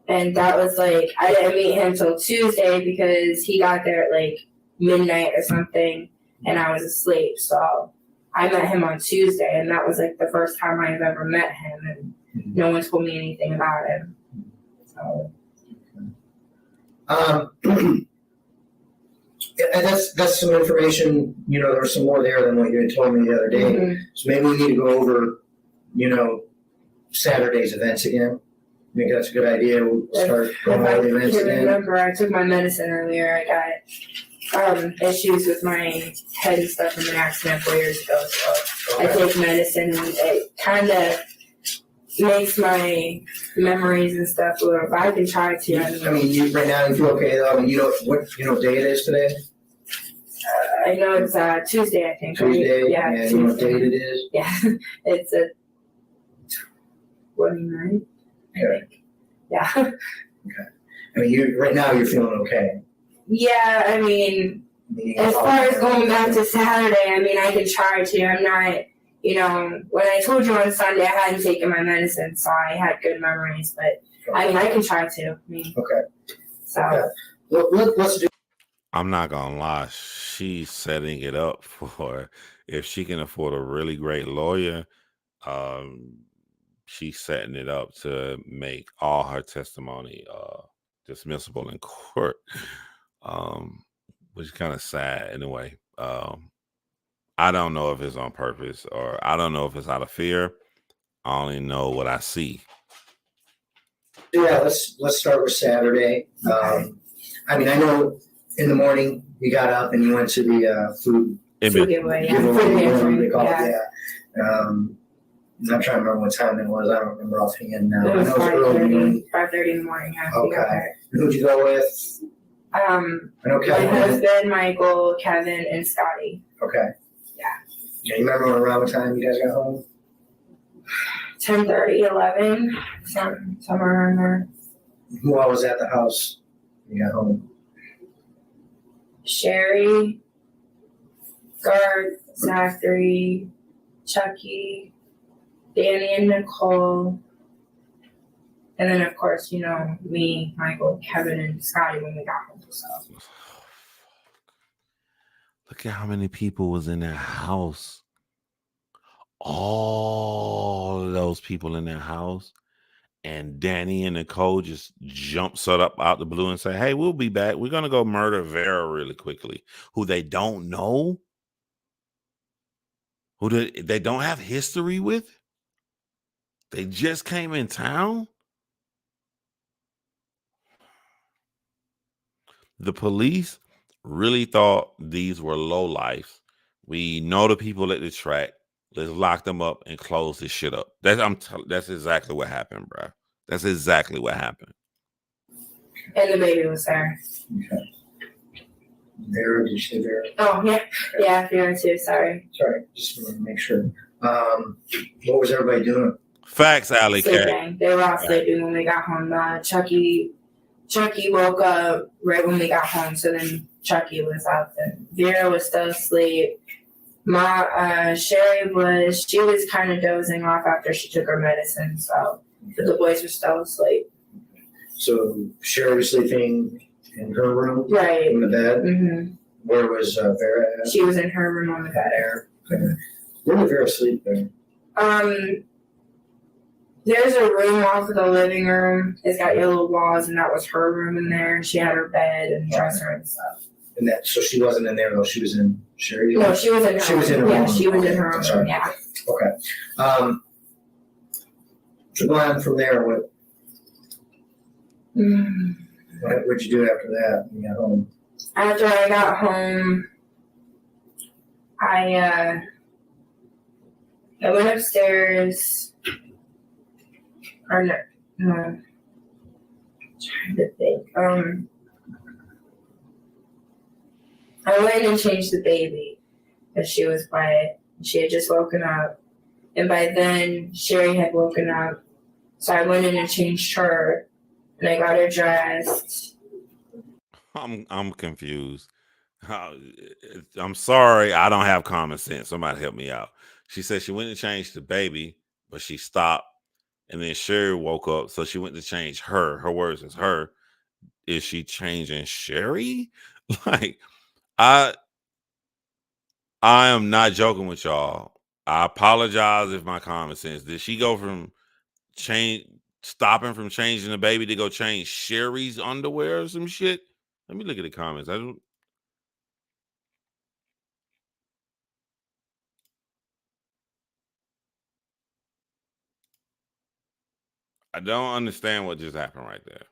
And that was like, I didn't meet him till Tuesday because he got there at like midnight or something, and I was asleep. So I met him on Tuesday, and that was like the first time I've ever met him, and no one told me anything about him. So. And that's some information, you know, there's some more there than what you had told me the other day. So maybe we need to go over, you know, Saturday's events again. I think that's a good idea. We'll start If going I over the events can again. remember, I took my medicine earlier. I got issues with my head and stuff from an accident 4 years ago. So I take medicine, and it kind of makes my memories and stuff a little. But I can try to. I mean, right now you feel okay though. I mean, you know what day it is today? I know it's Tuesday, I think. Tuesday. Right? Yeah, And Tuesday. you know what date it is? Yeah, it's a 29. I think. Yeah. I mean, right now you're feeling okay. Yeah, I mean, as far as going back to Saturday, I mean, I can try to. I'm not, you know, when I told you on Sunday, I hadn't taken my medicine, so I had good memories. But I mean, I can try to. I mean, Okay. so. Okay. Let's do. I'm not gonna lie, she's setting it up for if she can afford a really great lawyer, um, she's setting it up to make all her testimony dismissible in court. Which is kind of sad anyway. I don't know if it's on purpose or I don't know if it's out of fear. I only know what I see. Yeah, let's start with Saturday. I mean, I know in the morning you got up and you went to the food Giveaway, yeah. giveaway, they call Yeah. it, yeah. I'm trying to remember what time it was. I don't remember offhand now. It I was know it was early in the morning. 5:30 in the morning. Yeah, Okay. Who'd you go with? I know my Kevin. husband, Michael, Kevin, and Scotty. Okay. Yeah. Yeah, you remember around what time you guys got home? 10:30, 11, somewhere around there. Who all was at the house when you got home? Sherry, Garth, Zachary, Chucky, Danny, and Nicole. And then, of course, you know, me, Michael, Kevin, and Scotty when we got home. So. Look at how many people was in that house. All those people in that house. And Danny and Nicole just jumps up out the blue and say, hey, we'll be back. We're going to go murder Vera really quickly, who they don't know, who they don't have history with. They just came in town. The police really thought these were lowlifes. We know the people at the track. Let's lock them up and close this shit up. That's exactly what happened, bro. That's exactly what happened. And the baby was there. Okay. Vera, did you say Vera? Oh, yeah. Yeah, Vera too. Sorry. Sorry, just wanted to make sure. What was everybody doing? Facts, Alley Cat. Sleeping. They were all sleeping when we got home. Chucky woke up right when we got home, so then Chucky was up and Vera was still asleep. Sherry was kind of dozing off after she took her medicine, so but the boys were still asleep. So Sherry was sleeping in her room, Right. in the bed. Mm-hmm. Where was Vera at? She was in her room on the bed. There. Okay. Where did Vera sleep there? There's a room off of the living room. It's got yellow walls, and that was her room in there. She had her bed and dresser and stuff. And that, so she wasn't in there though. She was in Sherry's. No, she was in her She was in her room. Yeah, room. she was in her That's room. right. Yeah. Okay. So go on from there. What'd you do after that when you got home? After I got home, I went upstairs. Or no, I'm trying to think. I went and changed the baby because she was quiet. She had just woken up, and by then Sherry had woken up. So I went in and changed her, and I got her dressed. I'm confused. I'm sorry, I don't have common sense. Somebody help me out. She said she went and changed the baby, but she stopped. And then Sherry woke up, so she went to change her. Her words is her. Is she changing Sherry? Like, I am not joking with y'all. I apologize if my common sense. Did she go from stopping from changing the baby to go change Sherry's underwear or some shit? Let me look at the comments. I don't understand what just happened right there.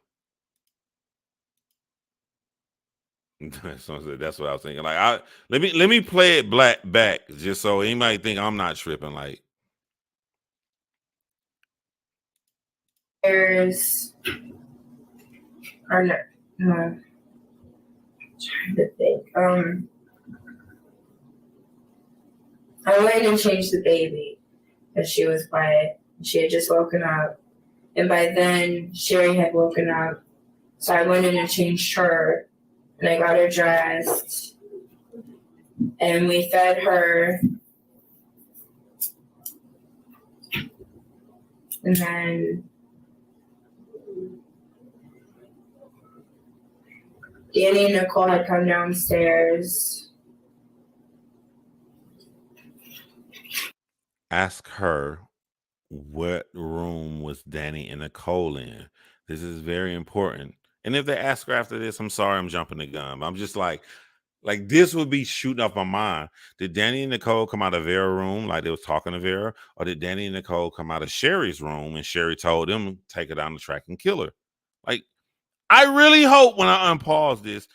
That's what I was thinking. Like, let me play it back just so anybody think I'm not tripping. Like, there's, or no, I'm trying to think. I went and changed the baby because she was quiet. She had just woken up, and by then Sherry had woken up. So I went in and changed her, and I got her dressed, and we fed her, and then Danny and Nicole had come downstairs. ask her what room was Danny and Nicole in. This is very important. And if they ask her after this, I'm sorry, I'm jumping the gun. I'm just like this would be shooting off my mind. Did Danny and Nicole come out of Vera's room like they was talking to Vera, or did Danny and Nicole come out of Sherry's room and Sherry told them take her down the track and kill her? Like, I really hope when I unpause this,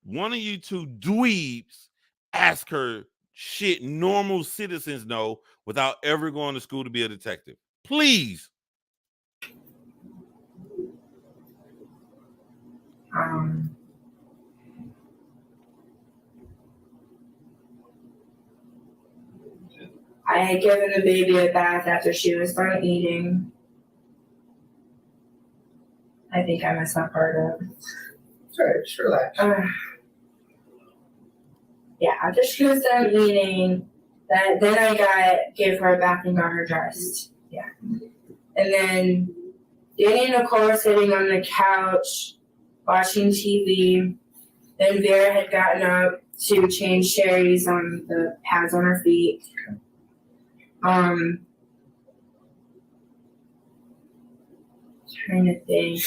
one of you two dweebs ask her shit normal citizens know without ever going to school to be a detective. Please. I had given the baby a bath after she was done eating. I think I messed up part of. Sorry, just relax. Yeah, after she was done eating, then I gave her a bath and got her dressed. Yeah. And then Danny and Nicole were sitting on the couch watching TV. Then Vera had gotten up to change Sherry's on the pads on her feet. Trying to think.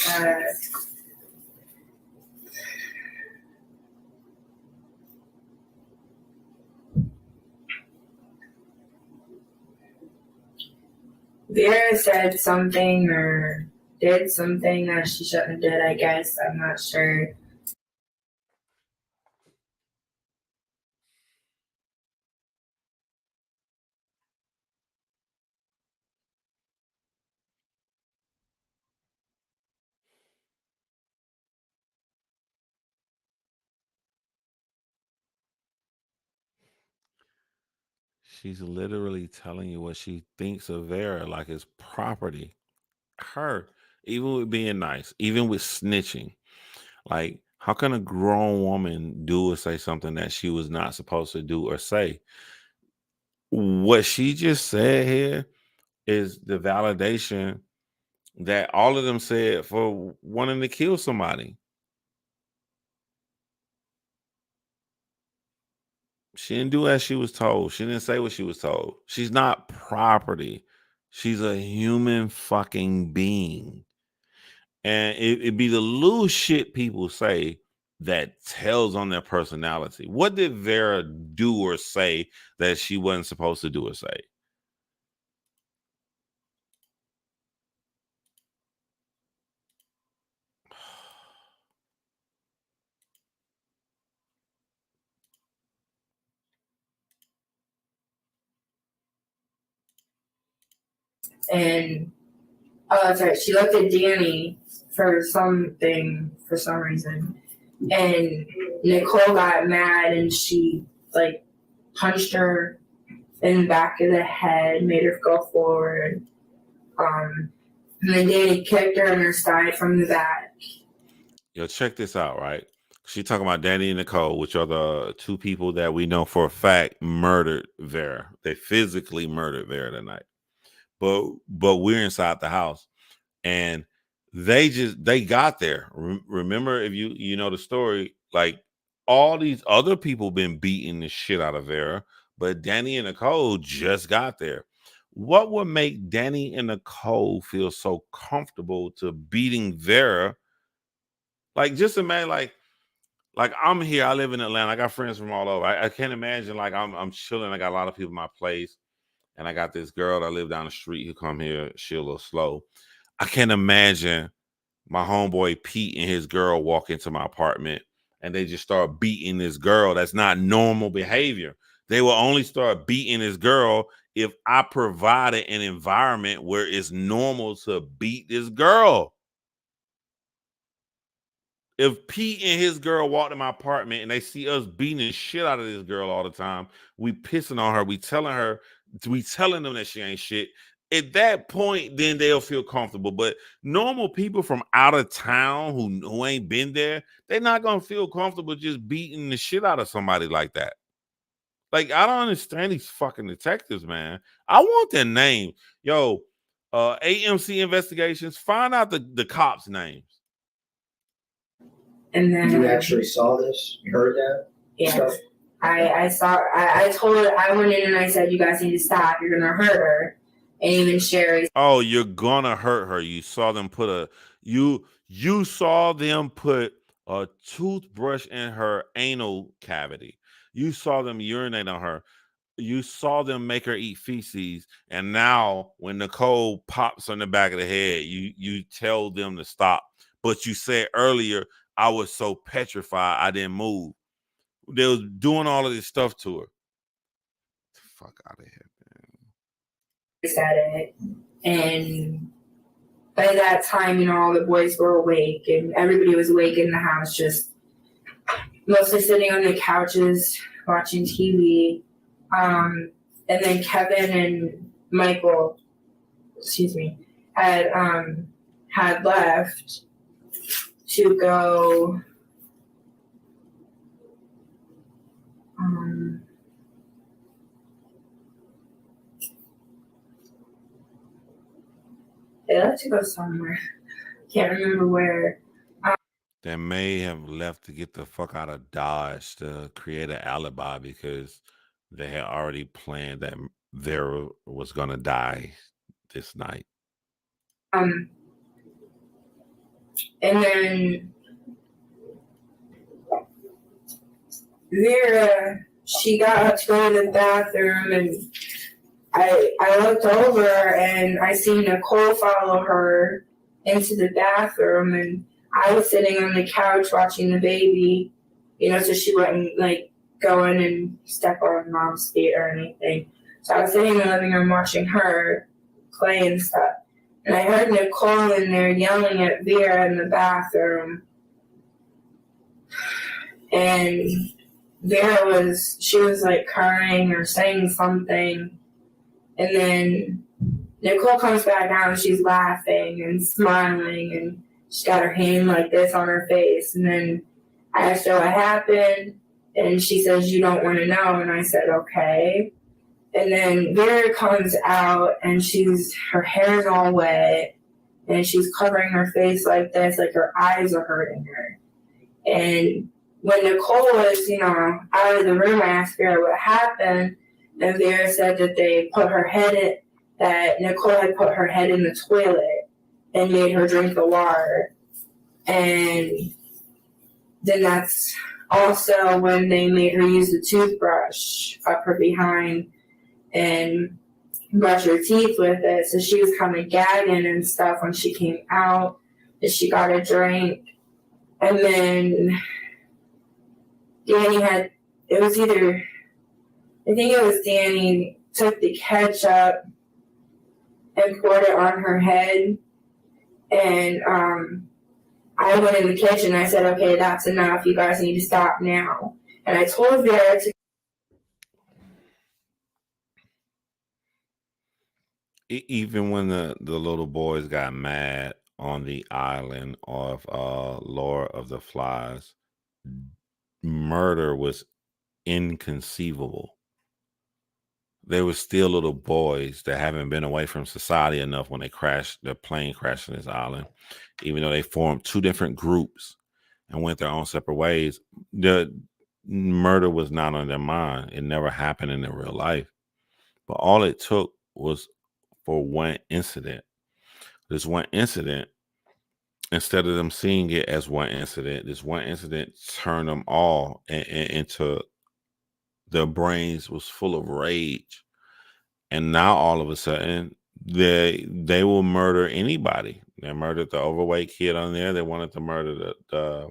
Vera said something or did something that she shouldn't have did, I guess. I'm not sure. She's literally telling you what she thinks of Vera like it's property. Her, even with being nice, even with snitching. Like, how can a grown woman do or say something that she was not supposed to do or say? What she just said here is the validation that all of them said for wanting to kill somebody. She didn't do as she was told. She didn't say what she was told. She's not property. She's a human fucking being. And it'd be the little shit people say that tells on their personality. What did Vera do or say that she wasn't supposed to do or say? And sorry, she looked at Danny for some reason. And Nicole got mad and she like punched her in the back of the head, made her go forward. And then Danny kicked her in her side from the back. Yo, check this out, right? She talking about Danny and Nicole, which are the two people that we know for a fact murdered Vera. They physically murdered Vera tonight. But we're inside the house, and they got there. Remember, if you know the story, like all these other people been beating the shit out of Vera, but Danny and Nicole just got there. What would make Danny and Nicole feel so comfortable to beating Vera? Like, just imagine, like I'm here. I live in Atlanta. I got friends from all over. I can't imagine like I'm chilling. I got a lot of people in my place, and I got this girl that live down the street who come here. She a little slow. I can't imagine my homeboy Pete and his girl walk into my apartment and they just start beating this girl. That's not normal behavior. They will only start beating this girl if I provided an environment where it's normal to beat this girl. If Pete and his girl walk in my apartment and they see us beating the shit out of this girl all the time, we pissing on her, we telling them that she ain't shit. At that point, then they'll feel comfortable. But normal people from out of town who ain't been there, they're not gonna feel comfortable just beating the shit out of somebody like that. Like, I don't understand these fucking detectives, man. I want their name. Yo, AMC Investigations, find out the cops' names. And then You actually saw this? You heard that? yeah, Stuff? I went in and I said, you guys need to stop. You're gonna hurt her. And even Sherry. Oh, you're gonna hurt her. You saw them put a toothbrush in her anal cavity. You saw them urinate on her. You saw them make her eat feces. And now when Nicole pops on the back of the head, you tell them to stop. But you said earlier, I was so petrified I didn't move. They was doing all of this stuff to her. Fuck out of here, man. Said it, and by that time, you know, all the boys were awake and everybody was awake in the house, just mostly sitting on the couches watching TV. And then Kevin and Michael, had left to go. They left to go somewhere. Can't remember where. They may have left to get the fuck out of Dodge to create an alibi because they had already planned that Vera was gonna die this night. And then Vera, she got up to go to the bathroom, and I looked over and I seen Nicole follow her into the bathroom, and I was sitting on the couch watching the baby, you know, so she wouldn't like go in and step on mom's feet or anything. So I was sitting in the living room watching her play and stuff. And I heard Nicole in there yelling at Vera in the bathroom. And Vera was like crying or saying something. And then Nicole comes back out and she's laughing and smiling, and she's got her hand like this on her face. And then I asked her what happened, and she says, you don't want to know. And I said, okay. And then Vera comes out and her hair's all wet and she's covering her face like this, like her eyes are hurting her. And when Nicole was, you know, out of the room, I asked Vera what happened. And Vera said that Nicole had put her head in the toilet and made her drink the water. And then that's also when they made her use the toothbrush up her behind and brush her teeth with it. So she was kind of gagging and stuff when she came out, and she got a drink. And then Danny Danny took the ketchup and poured it on her head. And I went in the kitchen. I said, okay, that's enough. You guys need to stop now. And I told Vera to. Even when the little boys got mad on the island of Lord of the Flies, murder was inconceivable. They were still little boys that haven't been away from society enough when their plane crashed on this island. Even though they formed two different groups and went their own separate ways, the murder was not on their mind. It never happened in their real life. But all it took was for one incident. This one incident, instead of them seeing it as one incident, this one incident turned them all into their brains was full of rage. And now all of a sudden they will murder anybody. They murdered the overweight kid on there. They wanted to murder the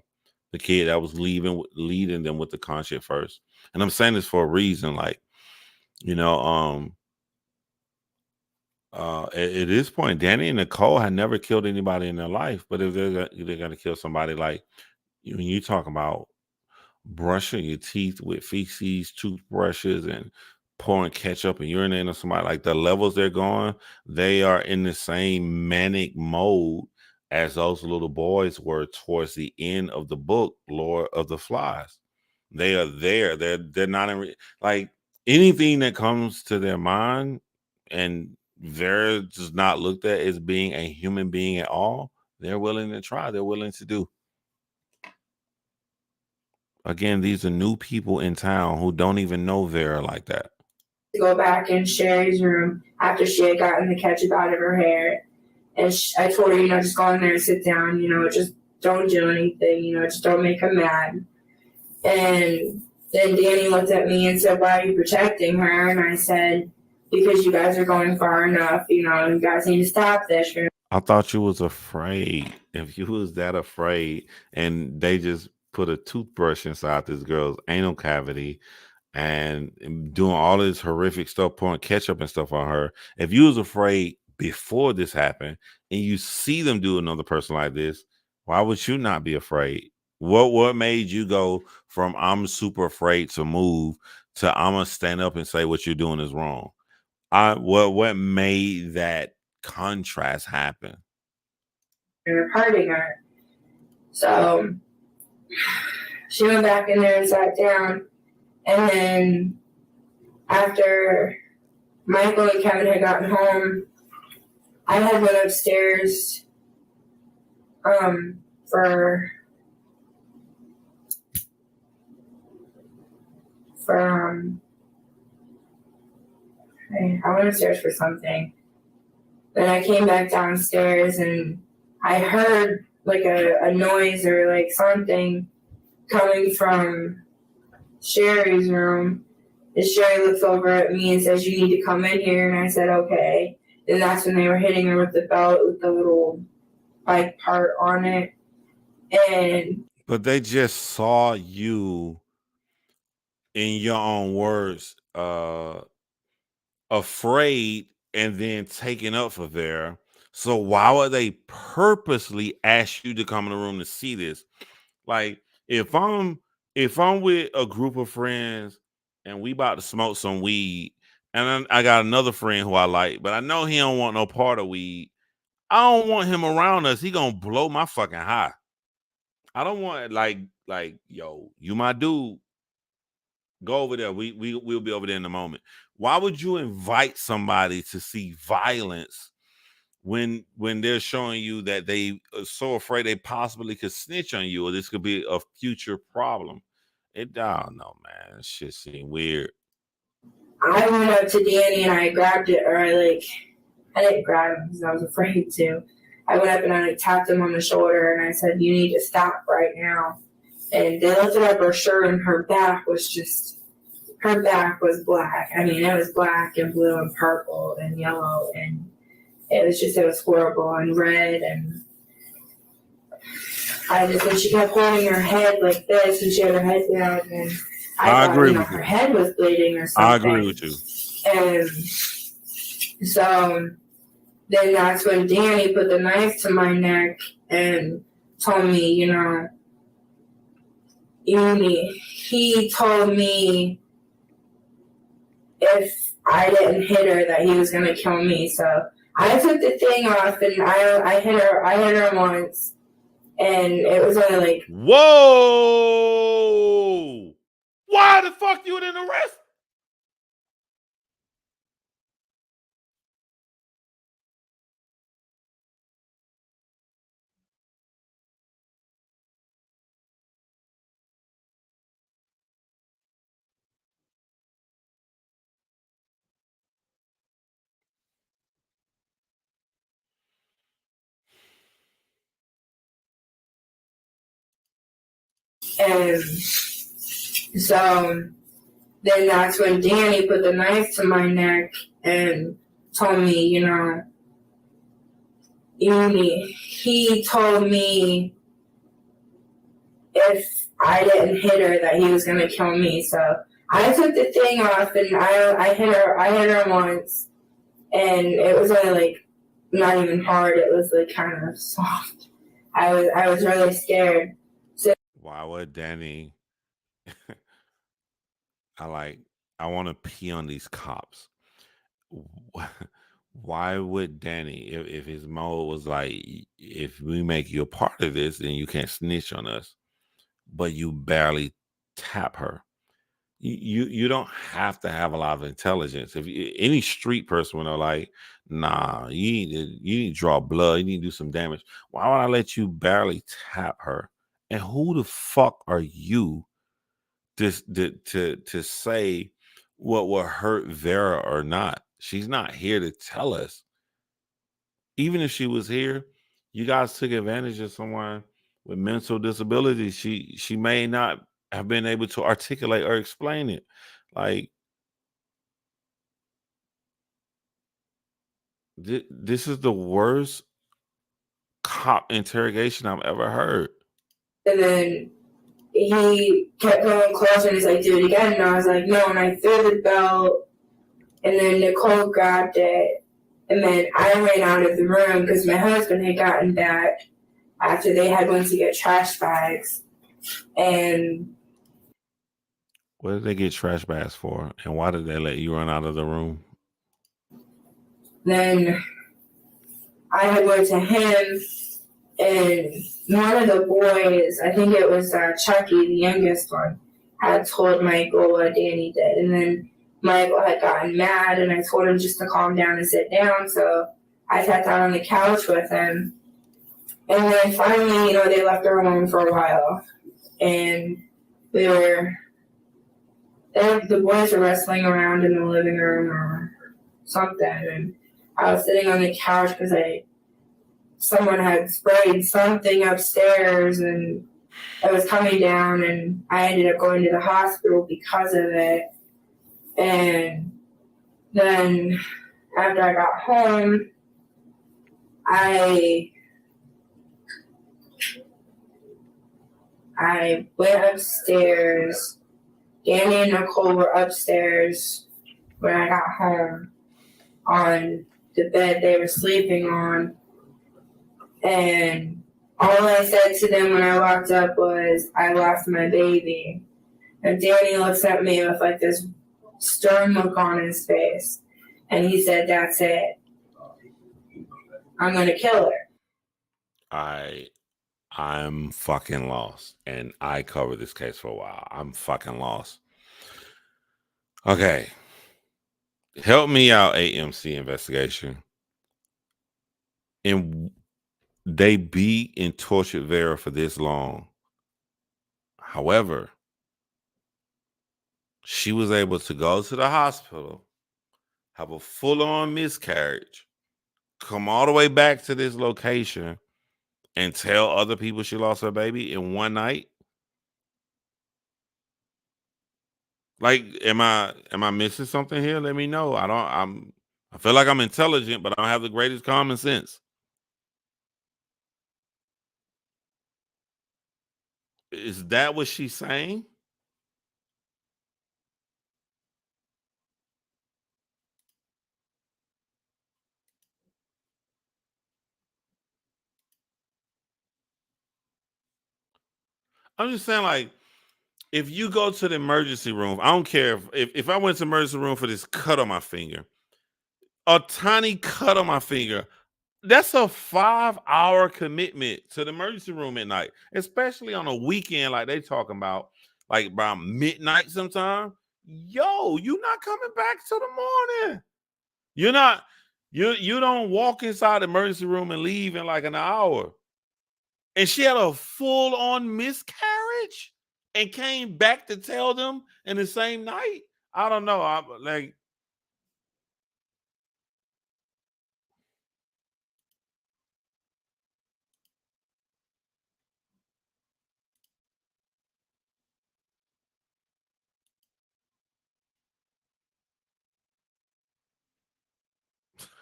kid that was leading them with the conscience first. And I'm saying this for a reason, like, you know, at this point, Danny and Nicole had never killed anybody in their life. But if they're going to kill somebody, like when you talk about brushing your teeth with feces, toothbrushes, and pouring ketchup and urinating on somebody, like the levels they're going, they are in the same manic mode as those little boys were towards the end of the book, Lord of the Flies. They are there. They're not in like anything that comes to their mind, and they're just not looked at as being a human being at all. They're willing to try. They're willing to do. Again, these are new people in town who don't even know Vera like that. To go back in Sherry's room after she had gotten the ketchup out of her hair. And I told her, just go in there and sit down, just don't do anything, just don't make her mad. And then Danny looked at me and said, why are you protecting her? And I said, because you guys are going far enough, you guys need to stop this. I thought you was afraid. If you was that afraid and they just put a toothbrush inside this girl's anal cavity and doing all this horrific stuff, pouring ketchup and stuff on her. If you was afraid before this happened and you see them do another person like this, why would you not be afraid? What made you go from I'm super afraid to move to I'm gonna stand up and say what you're doing is wrong? What made that contrast happen? They're hurting her. So she went back in there and sat down. And then after Michael and Kevin had gotten home, I had went upstairs for I went upstairs for something. Then I came back downstairs and I heard like a noise or like something coming from Sherry's room. And Sherry looks over at me and says, you need to come in here. And I said, okay. And that's when they were hitting her with the belt with the little bike part on it. But they just saw you, in your own words, afraid and then taken up for Vera. So why would they purposely ask you to come in the room to see this? Like if I'm with a group of friends and we about to smoke some weed, and I got another friend who I like, but I know he don't want no part of weed. I don't want him around us. He gonna blow my fucking high. I don't want like yo, you my dude. Go over there. We'll be over there in a moment. Why would you invite somebody to see violence when they're showing you that they are so afraid they possibly could snitch on you or this could be a future problem? I don't know, man. This shit seems weird. I went up to Danny and I grabbed it, or I didn't grab him because I was afraid to. I went up and I tapped him on the shoulder and I said, you need to stop right now. And they lifted up her shirt and her back was black. I mean, it was black and blue and purple and yellow, and it was horrible, and red. And when she kept holding her head like this and she had her head down, and I thought, her head was bleeding or something. I agree with you. And so then that's when Danny put the knife to my neck and told me, he told me if I didn't hit her that he was going to kill me. So I took the thing off and I hit her once, and it was only like, whoa, why the fuck you didn't arrest? and so then that's when Danny put the knife to my neck and told me, he told me if I didn't hit her that he was gonna kill me. So I took the thing off and I hit her once, and it was only like not even hard. It was like kind of soft. I was really scared. So Why would Danny? I want to pee on these cops. Why would Danny, if his mode was like, if we make you a part of this, then you can't snitch on us, but you barely tap her. You don't have to have a lot of intelligence. If any street person would know, like, nah, you need to draw blood, you need to do some damage. Why would I let you barely tap her? And who the fuck are you to say what will hurt Vera or not? She's not here to tell us. Even if she was here, you guys took advantage of someone with mental disabilities. She may not have been able to articulate or explain it. Like, this is the worst cop interrogation I've ever heard. and then he kept going closer and he's like, do it again. And I was like, no. And I threw the belt, and then Nicole grabbed it. And then I ran out of the room because my husband had gotten back after they had went to get trash bags. And What did they get trash bags for? And why did they let you run out of the room? then I had went to him, and one of the boys, I think it was Chucky, the youngest one, had told Michael what Danny did. And then Michael had gotten mad, and I told him just to calm down and sit down. So I sat down on the couch with him. And then finally, they left the room for a while. And the boys were wrestling around in the living room or something. And I was sitting on the couch because someone had sprayed something upstairs, and it was coming down, and I ended up going to the hospital because of it. And then after I got home, I went upstairs. Danny and Nicole were upstairs when I got home on the bed they were sleeping on. And all I said to them when I walked up was, I lost my baby. And Danny looks at me with like this stern look on his face. And he said, that's it. I'm going to kill her. I'm fucking lost. And I covered this case for a while. I'm fucking lost. Okay. Help me out, AMC Investigation. And they beat and tortured Vera for this long. However, she was able to go to the hospital, have a full-on miscarriage, come all the way back to this location, and tell other people she lost her baby in one night. Like, am I missing something here? Let me know. I feel like I'm intelligent, but I don't have the greatest common sense. Is that what she's saying? I'm just saying, like, if you go to the emergency room, I don't care if I went to the emergency room for this cut on my finger, a tiny cut on my finger, that's a 5-hour commitment to the emergency room at night, especially on a weekend like they talking about, like around midnight sometime. Yo, you not coming back till the morning. You're not, you don't walk inside the emergency room and leave in like an hour. And she had a full-on miscarriage and came back to tell them in the same night. I don't know. I like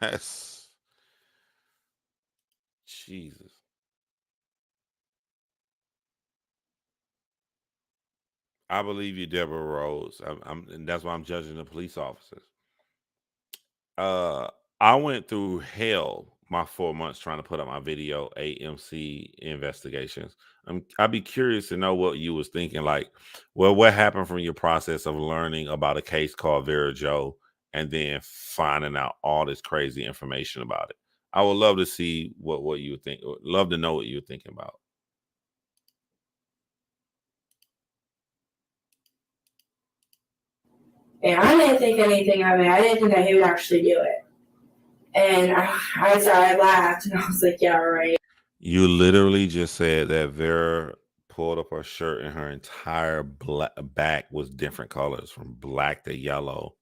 that's Jesus. I believe you, Deborah Rose. And that's why I'm judging the police officers. I went through hell my 4 months trying to put up my video, AMC Investigations. I'd be curious to know what you was thinking. Like, well, what happened from your process of learning about a case called Vera Jo and then finding out all this crazy information about it? I would love to see what you would think. Love to know what you were thinking about. And I didn't think anything of it. I didn't think that he would actually do it. And I laughed and I was like, yeah, right. You literally just said that Vera pulled up her shirt and her entire back was different colors from black to yellow.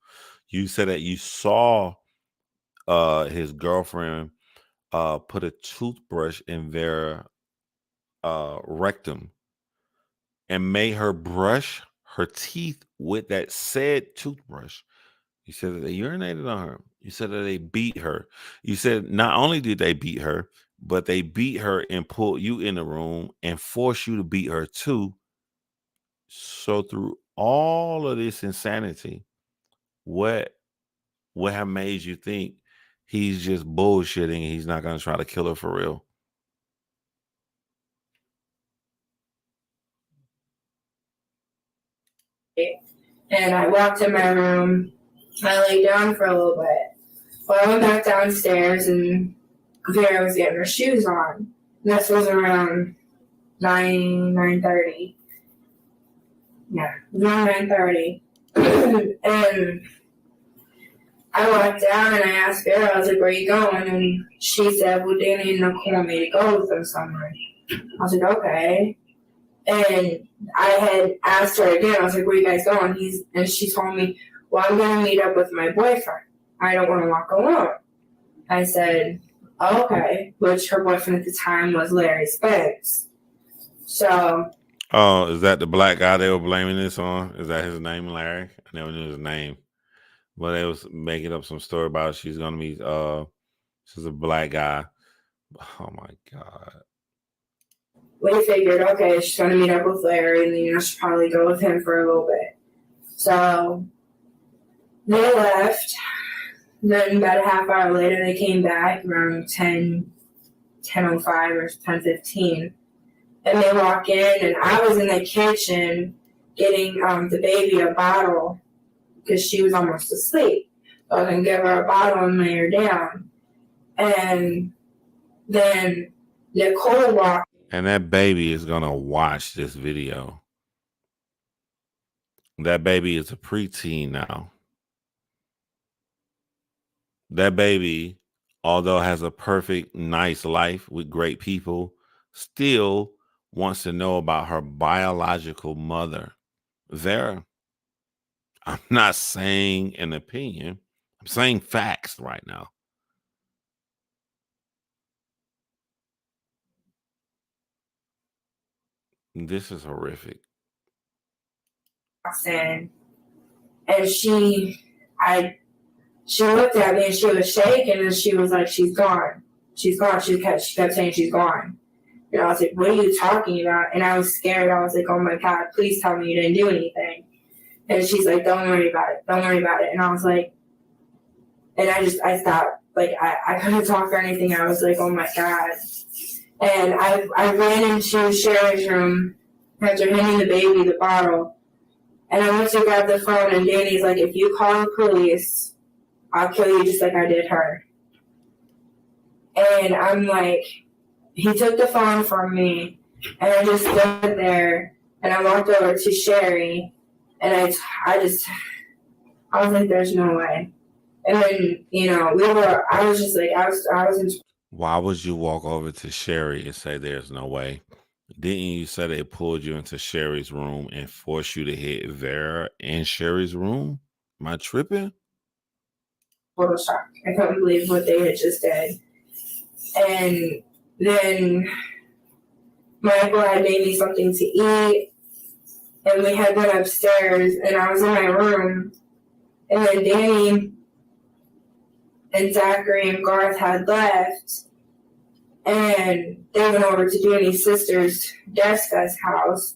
You said that you saw his girlfriend put a toothbrush in Vera rectum and made her brush her teeth with that said toothbrush. You said that they urinated on her. You said that they beat her. You said not only did they beat her, but they beat her and pulled you in the room and forced you to beat her too. So through all of this insanity, what have made you think he's just bullshitting and he's not going to try to kill her for real? And I walked in my room. I laid down for a little bit. Well, I went back downstairs and Vera was getting her shoes on. And this was around 9:30. Yeah, it was around 9:30. And I walked down and I asked Vera, I was like, where are you going? And she said, well, Danny and Nicole want me to go with them somewhere. I was like, okay. And I had asked her again, I was like, where are you guys going? And she told me, well, I'm going to meet up with my boyfriend. I don't want to walk alone. I said, oh, okay. Which her boyfriend at the time was Larry Spence. So. Oh, is that the black guy they were blaming this on? Is that his name, Larry? I never knew his name. But they was making up some story about she's going to meet, she's a black guy. Oh, my God. We figured, okay, she's going to meet up with Larry, and then she'll probably go with him for a little bit. So they left. Then about a half hour later, they came back around 10:05 or 10:15. And they walk in, and I was in the kitchen getting the baby a bottle because she was almost asleep. So I was going to give her a bottle and lay her down. And then Nicole walked. And that baby is going to watch this video. That baby is a preteen now. That baby, although has a perfect, nice life with great people, still wants to know about her biological mother, Vera. I'm not saying an opinion. I'm saying facts right now. This is horrific. And she looked at me and she was shaking and she was like, she's gone. She's gone. She kept saying she's gone. And I was like, what are you talking about? And I was scared. I was like, oh my God, please tell me you didn't do anything. And she's like, don't worry about it. Don't worry about it. And I was like, and I stopped. Like, I couldn't talk or anything. I was like, oh my God. And I ran into Sherry's room after handing the baby the bottle. And I went to grab the phone, and Danny's like, if you call the police, I'll kill you just like I did her. And I'm like, he took the phone from me, and I just stood there, and I walked over to Sherry, and I was like, there's no way. And then, I was just like, I was in. Why would you walk over to Sherry and say there's no way? Didn't you say they pulled you into Sherry's room and forced you to hit Vera in Sherry's room? Am I tripping? Total shock. I couldn't believe what they had just did. And then Michael had made me something to eat, and we had went upstairs, and I was in my room, and then Danny and Zachary and Garth had left, And they went over to Danny's sister's Jessica's house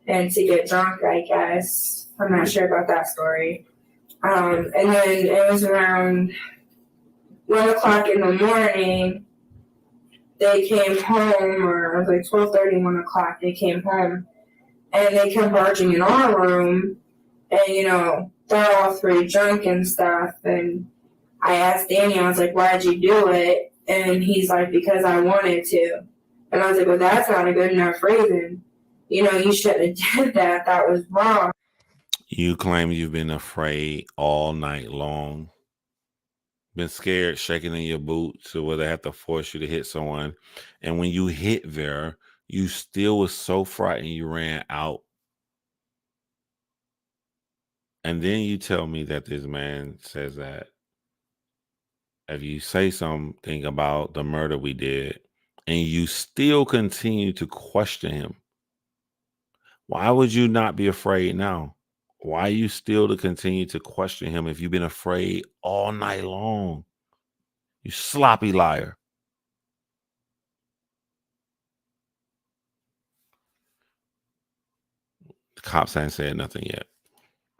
and to get drunk, I guess. I'm not sure about that story. And then it was around 1 o'clock in the morning. They came home, or it was like 12:30, 1 o'clock. They came home, and they kept barging in our room, and they're all three drunk and stuff. And I asked Danny, I was like, "Why'd you do it?" And he's like, "Because I wanted to." And I was like, "Well, that's not a good enough reason. You shouldn't have did that. That was wrong." You claim you've been afraid all night long, been scared, shaking in your boots, to where they have to force you to hit someone. And when you hit Vera, you still was so frightened you ran out. And then you tell me that this man says that if you say something about the murder we did and you still continue to question him, why would you not be afraid now? Why you still to continue to question him if you've been afraid all night long? You sloppy liar. The cops ain't said nothing yet.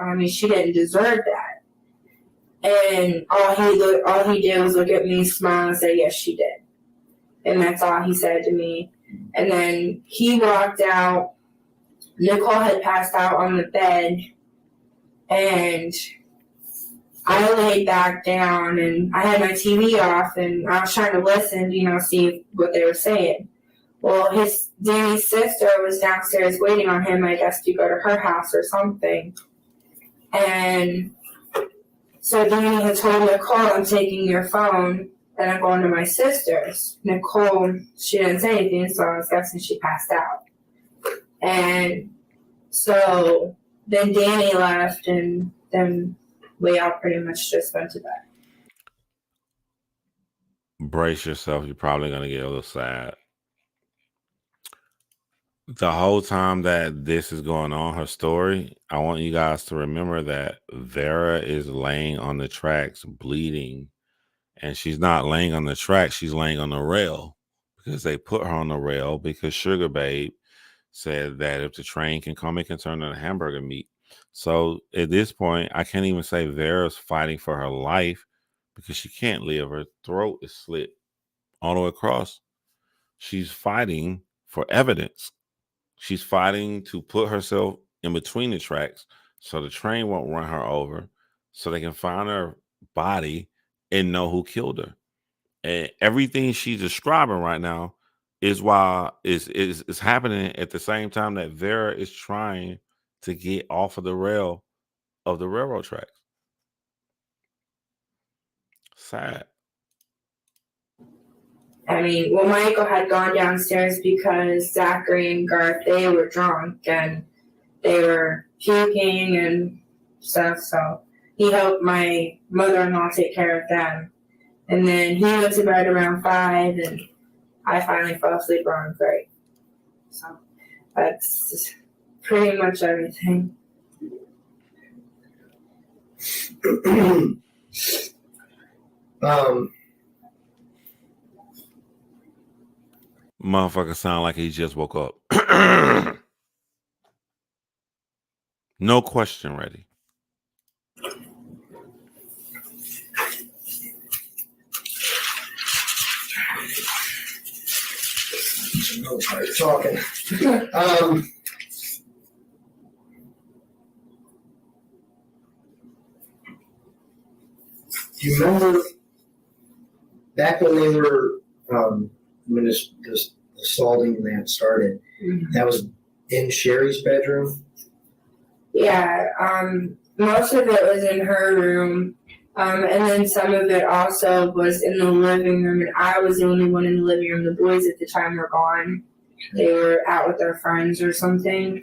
I mean, she didn't deserve that. And all he did was look at me, smile, and say, "Yes, she did." And that's all he said to me. And then he walked out. Nicole had passed out on the bed, and I laid back down, and I had my TV off, and I was trying to listen, see what they were saying. Well, Danny's sister was downstairs waiting on him, I guess, to go to her house or something. And so Danny had told Nicole, "I'm taking your phone, and I'm going to my sister's." Nicole, she didn't say anything, so I was guessing she passed out. And so then Danny left, and then we all pretty much just went to bed. Brace yourself. You're probably going to get a little sad. The whole time that this is going on, her story, I want you guys to remember that Vera is laying on the tracks bleeding. And she's not laying on the track. She's laying on the rail because they put her on the rail because Sugar Babe said that if the train can come, it can turn into hamburger meat. So at this point, I can't even say Vera's fighting for her life because she can't live. Her throat is slit all the way across. She's fighting for evidence. She's fighting to put herself in between the tracks so the train won't run her over, so they can find her body and know who killed her. And everything she's describing right now is happening at the same time that Vera is trying to get off of the rail of the railroad tracks. Sad. I mean, well, Michael had gone downstairs because Zachary and Garth, they were drunk and they were puking and stuff, so he helped my mother-in-law take care of them. And then he went to bed around 5, and I finally fell asleep around 3. So that's pretty much everything. Motherfucker sound like he just woke up. No question ready. No, sorry, talking. Do you remember back when they were when this assaulting that started? Mm-hmm. That was in Sherry's bedroom. Yeah, most of it was in her room, and then some of it also was in the living room, and I was the only one in the living room. The boys at the time were gone. They were out with their friends or something,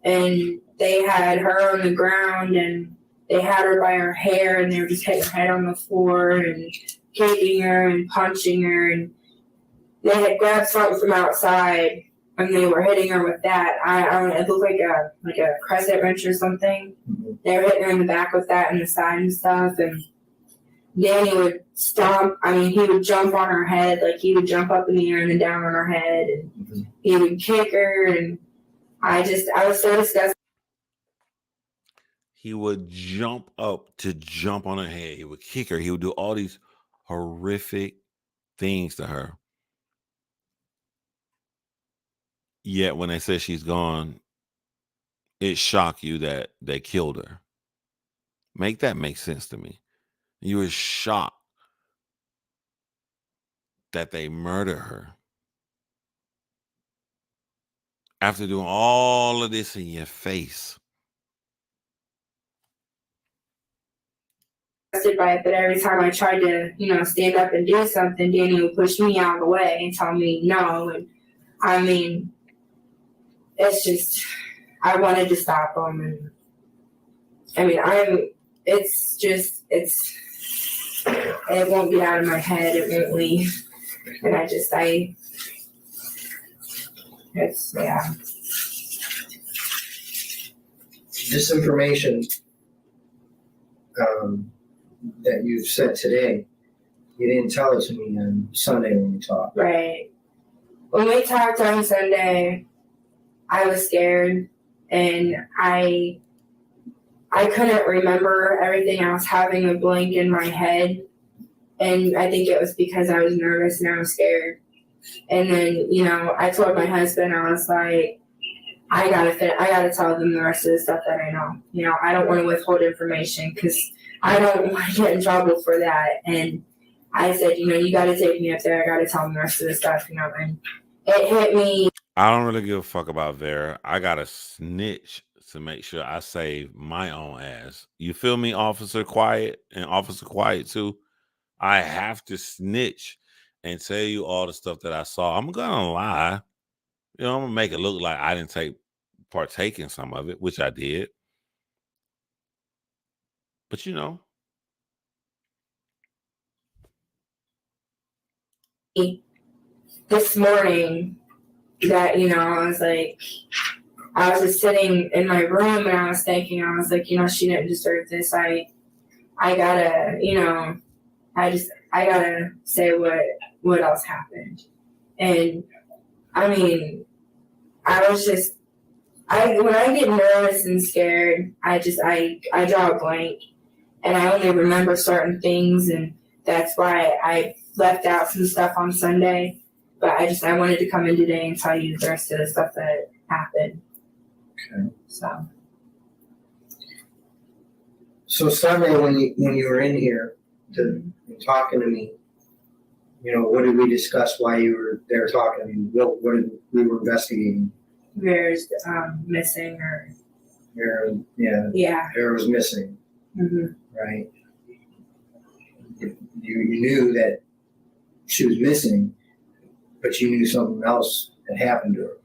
and they had her on the ground, and they had her by her hair, and they were just hitting her head on the floor and kicking her and punching her, and they had grabbed something from outside, and they were hitting her with that. I don't know, it looked like a crescent wrench or something. They were hitting her in the back with that and the side and stuff, and Danny would stomp. I mean, he would jump on her head, like he would jump up in the air and then down on her head, and he would kick her. And I was so disgusted. He would jump up to jump on her head. He would kick her. He would do all these horrific things to her. Yet when they say she's gone, it shocked you that they killed her. Make that make sense to me. You were shocked that they murdered her. After doing all of this in your face. By it, but every time I tried to, stand up and do something, Danny would push me out of the way and tell me no. And I mean, it's just, I wanted to stop him. And I mean, it won't get out of my head. It won't leave. And yeah. This information that you've said today, you didn't tell it to me on Sunday when we talked. Right. When we talked on Sunday, I was scared, and I couldn't remember everything. I was having a blank in my head, and I think it was because I was nervous and I was scared. And then, I told my husband, I was like, I gotta tell them the rest of the stuff that I know. I don't want to withhold information because I don't want to get in trouble for that. And I said, you gotta take me up there. I gotta tell them the rest of the stuff, and it hit me. I don't really give a fuck about Vera. I gotta snitch to make sure I save my own ass. You feel me, Officer Quiet and Officer Quiet too? I have to snitch and tell you all the stuff that I saw. I'm gonna lie. I'm gonna make it look like I didn't partake in some of it, which I did. But This morning that, I was like, I was just sitting in my room and I was thinking, I was like, she didn't deserve this. I gotta, I gotta say what else happened. And I mean, when I get nervous and scared, I draw a blank and I only remember certain things, and that's why I left out some stuff on Sunday. But I wanted to come in today and tell you the rest of the stuff that happened. Okay. So Sunday when you were in here talking to me, what did we discuss? Why you were there talking to me? What did we were investigating? Vera's missing, or Vera, yeah. Vera was missing, right? You knew that she was missing, but you knew something else had happened to her.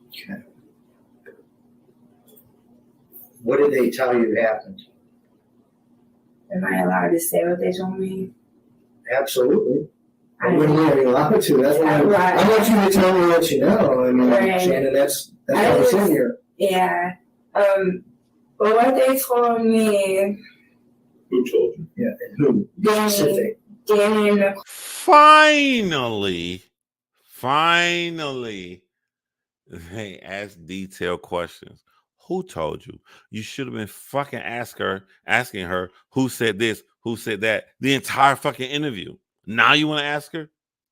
Okay. What did they tell you happened? Am I allowed to say what they told me? Absolutely. I wouldn't really allow it to. That's why I want you to tell me what you know. I mean, right. Shannon, that's why I'm sitting here. Yeah. But what they told me. Who told you? Yeah, and who? Danny and Nicole. Finally, they asked detailed questions. Who told you? You should have been fucking asking her who said this, who said that, the entire fucking interview. Now you want to ask her?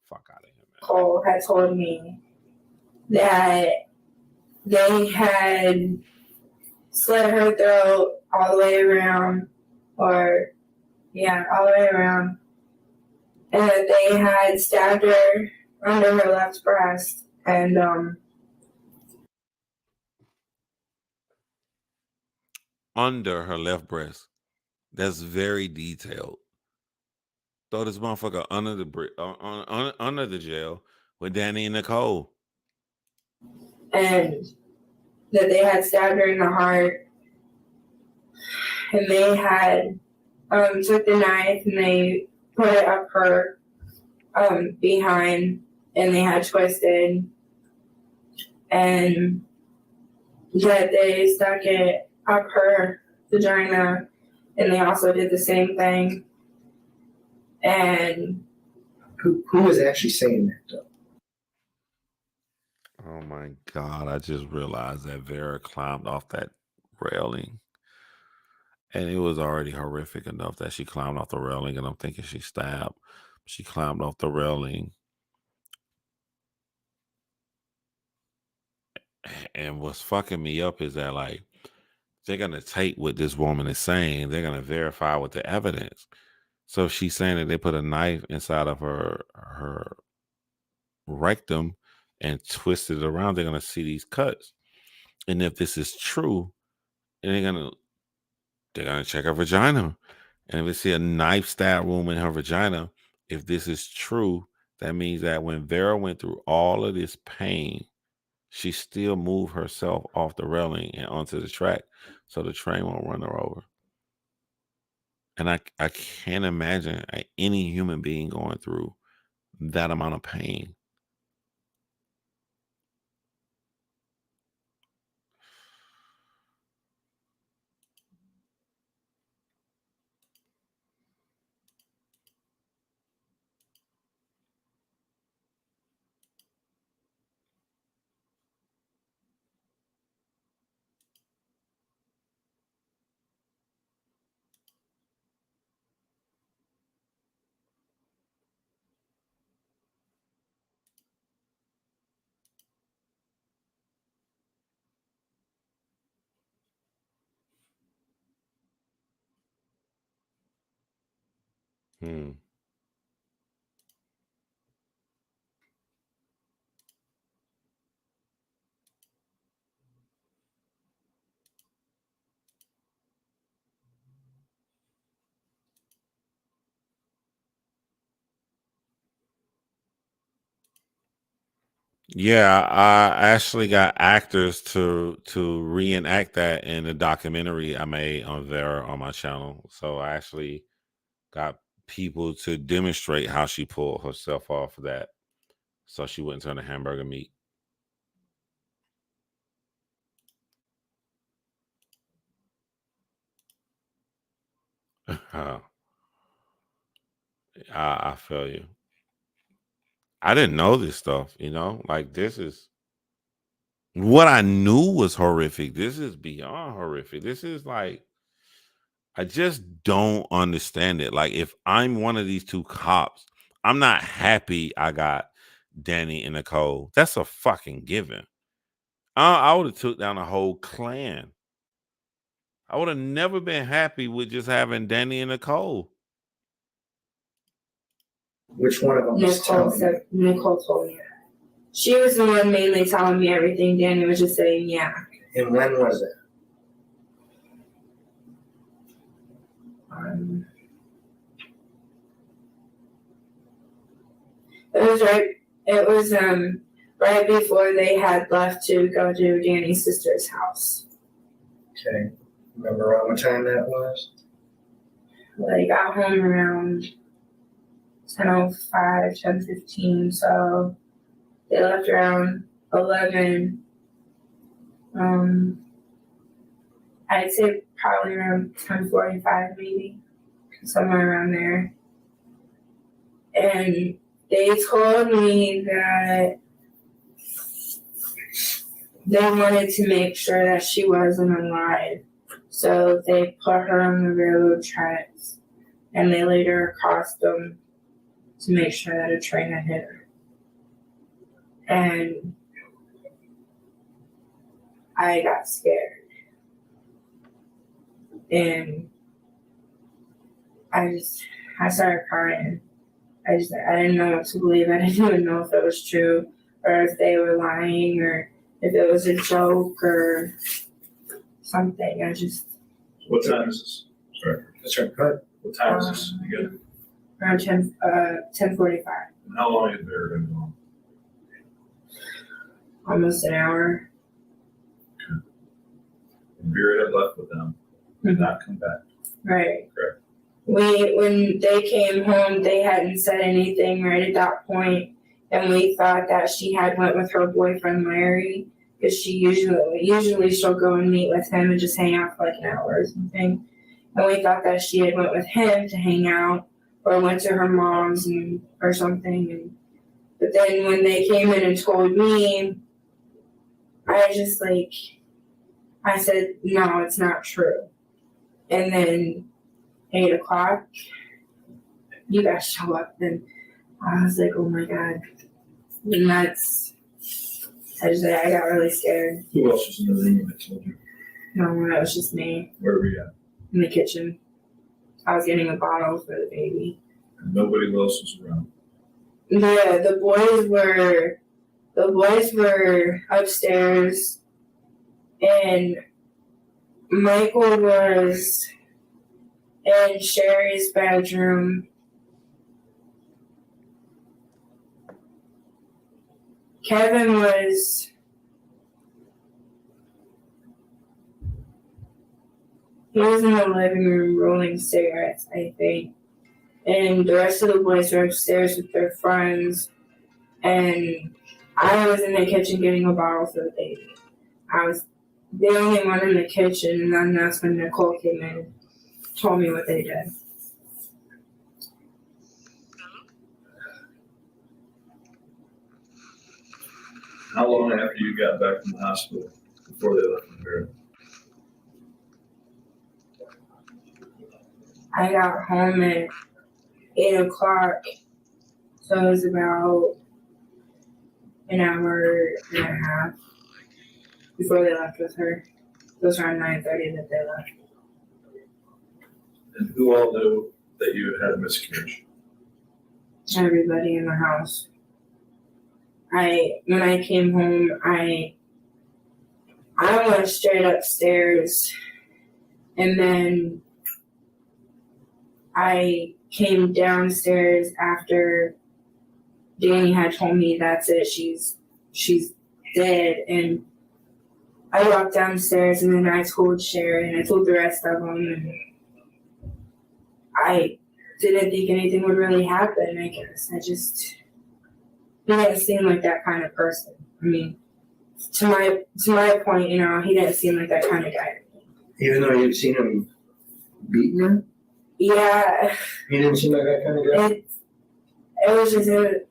Fuck out of here, man. Nicole had told me that they had slit her throat all the way around, all the way around, and that they had stabbed her under her left breast, and under her left breast. That's very detailed. Throw this motherfucker under the jail with Danny and Nicole. And that they had stabbed her in the heart, and they had took the knife and they put it up her behind, and they had twisted, and that they stuck it up her vagina, and they also did the same thing. And Who was actually saying that though? Oh my God, I just realized that Vera climbed off that railing. And it was already horrific enough that she climbed off the railing, and I'm thinking she stabbed. She climbed off the railing. And what's fucking me up is that, like, they're going to take what this woman is saying, they're going to verify with the evidence. So if she's saying that they put a knife inside of her rectum and twisted it around, they're going to see these cuts. And if this is true, they're going to check her vagina. And if they see a knife stab wound in her vagina, if this is true, that means that when Vera went through all of this pain, she still moved herself off the railing and onto the track so the train won't run her over. And I can't imagine any human being going through that amount of pain. Hmm. Yeah, I actually got actors to reenact that in the documentary I made on Vera on my channel. So I actually got people to demonstrate how she pulled herself off of that, so she wouldn't turn to hamburger meat. I feel you. I didn't know this stuff, like this is what I knew was horrific. This is beyond horrific. This is like, I just don't understand it. Like, if I'm one of these two cops, I'm not happy I got Danny and Nicole. That's a fucking given. I would have took down a whole clan. I would have never been happy with just having Danny and Nicole. Which one of them was telling you? Nicole told me that. She was the one mainly telling me everything. Danny was just saying, yeah. And when was it? It was right before they had left to go to Danny's sister's house. Okay. Remember around what time that was? They got home around 10:05, 10:15, so they left around 11. I'd say probably around 10:45, maybe, somewhere around there. And they told me that they wanted to make sure that she wasn't alive. So they put her on the railroad tracks and they laid her across them to make sure that a train had hit her. And I got scared. And I started crying. I didn't know what to believe. I didn't even know if it was true or if they were lying or if it was a joke or something. What time is this? Sorry. That's right. Good. What time is this? You got Around 10:45. how long had Vera been gone? Almost an hour. And Vera had left with them, did not come back. Right. Correct. When they came home, they hadn't said anything right at that point, and we thought that she had went with her boyfriend Larry, because she usually she'll go and meet with him and just hang out for like an hour or something. And we thought that she had went with him to hang out or went to her mom's or something. But then when they came in and told me, I just I said, no, it's not true. And then 8 o'clock, you guys show up, and I was like, oh my God. And I got really scared. Who else was in the room when they told you? No, it was just me Where were you at? in the kitchen. I was getting a bottle for the baby. And nobody else was around. The boys were upstairs, and Michael was in Sherry's bedroom. Kevin was in the living room rolling cigarettes, I think. And the rest of the boys were upstairs with their friends. And I was in the kitchen getting a bottle for the baby. I was the only one in the kitchen, and then that's when Nicole came in and told me what they did. How long after you got back from the hospital before they left from here? I got home at 8 o'clock, so it was about an hour and a half before they left with her. It was around 9:30 that they left. And who all knew that you had a miscarriage? Everybody in the house. When I came home, I went straight upstairs, and then I came downstairs after Danny had told me that's it, she's dead, and I walked downstairs, and then I told Sherry, and I told the rest of them, and I didn't think anything would really happen, I guess. He didn't seem like that kind of person. I mean, to my point, he didn't seem like that kind of guy. Even though you'd seen him beating her? Yeah. He didn't seem like that kind of guy? It was just, I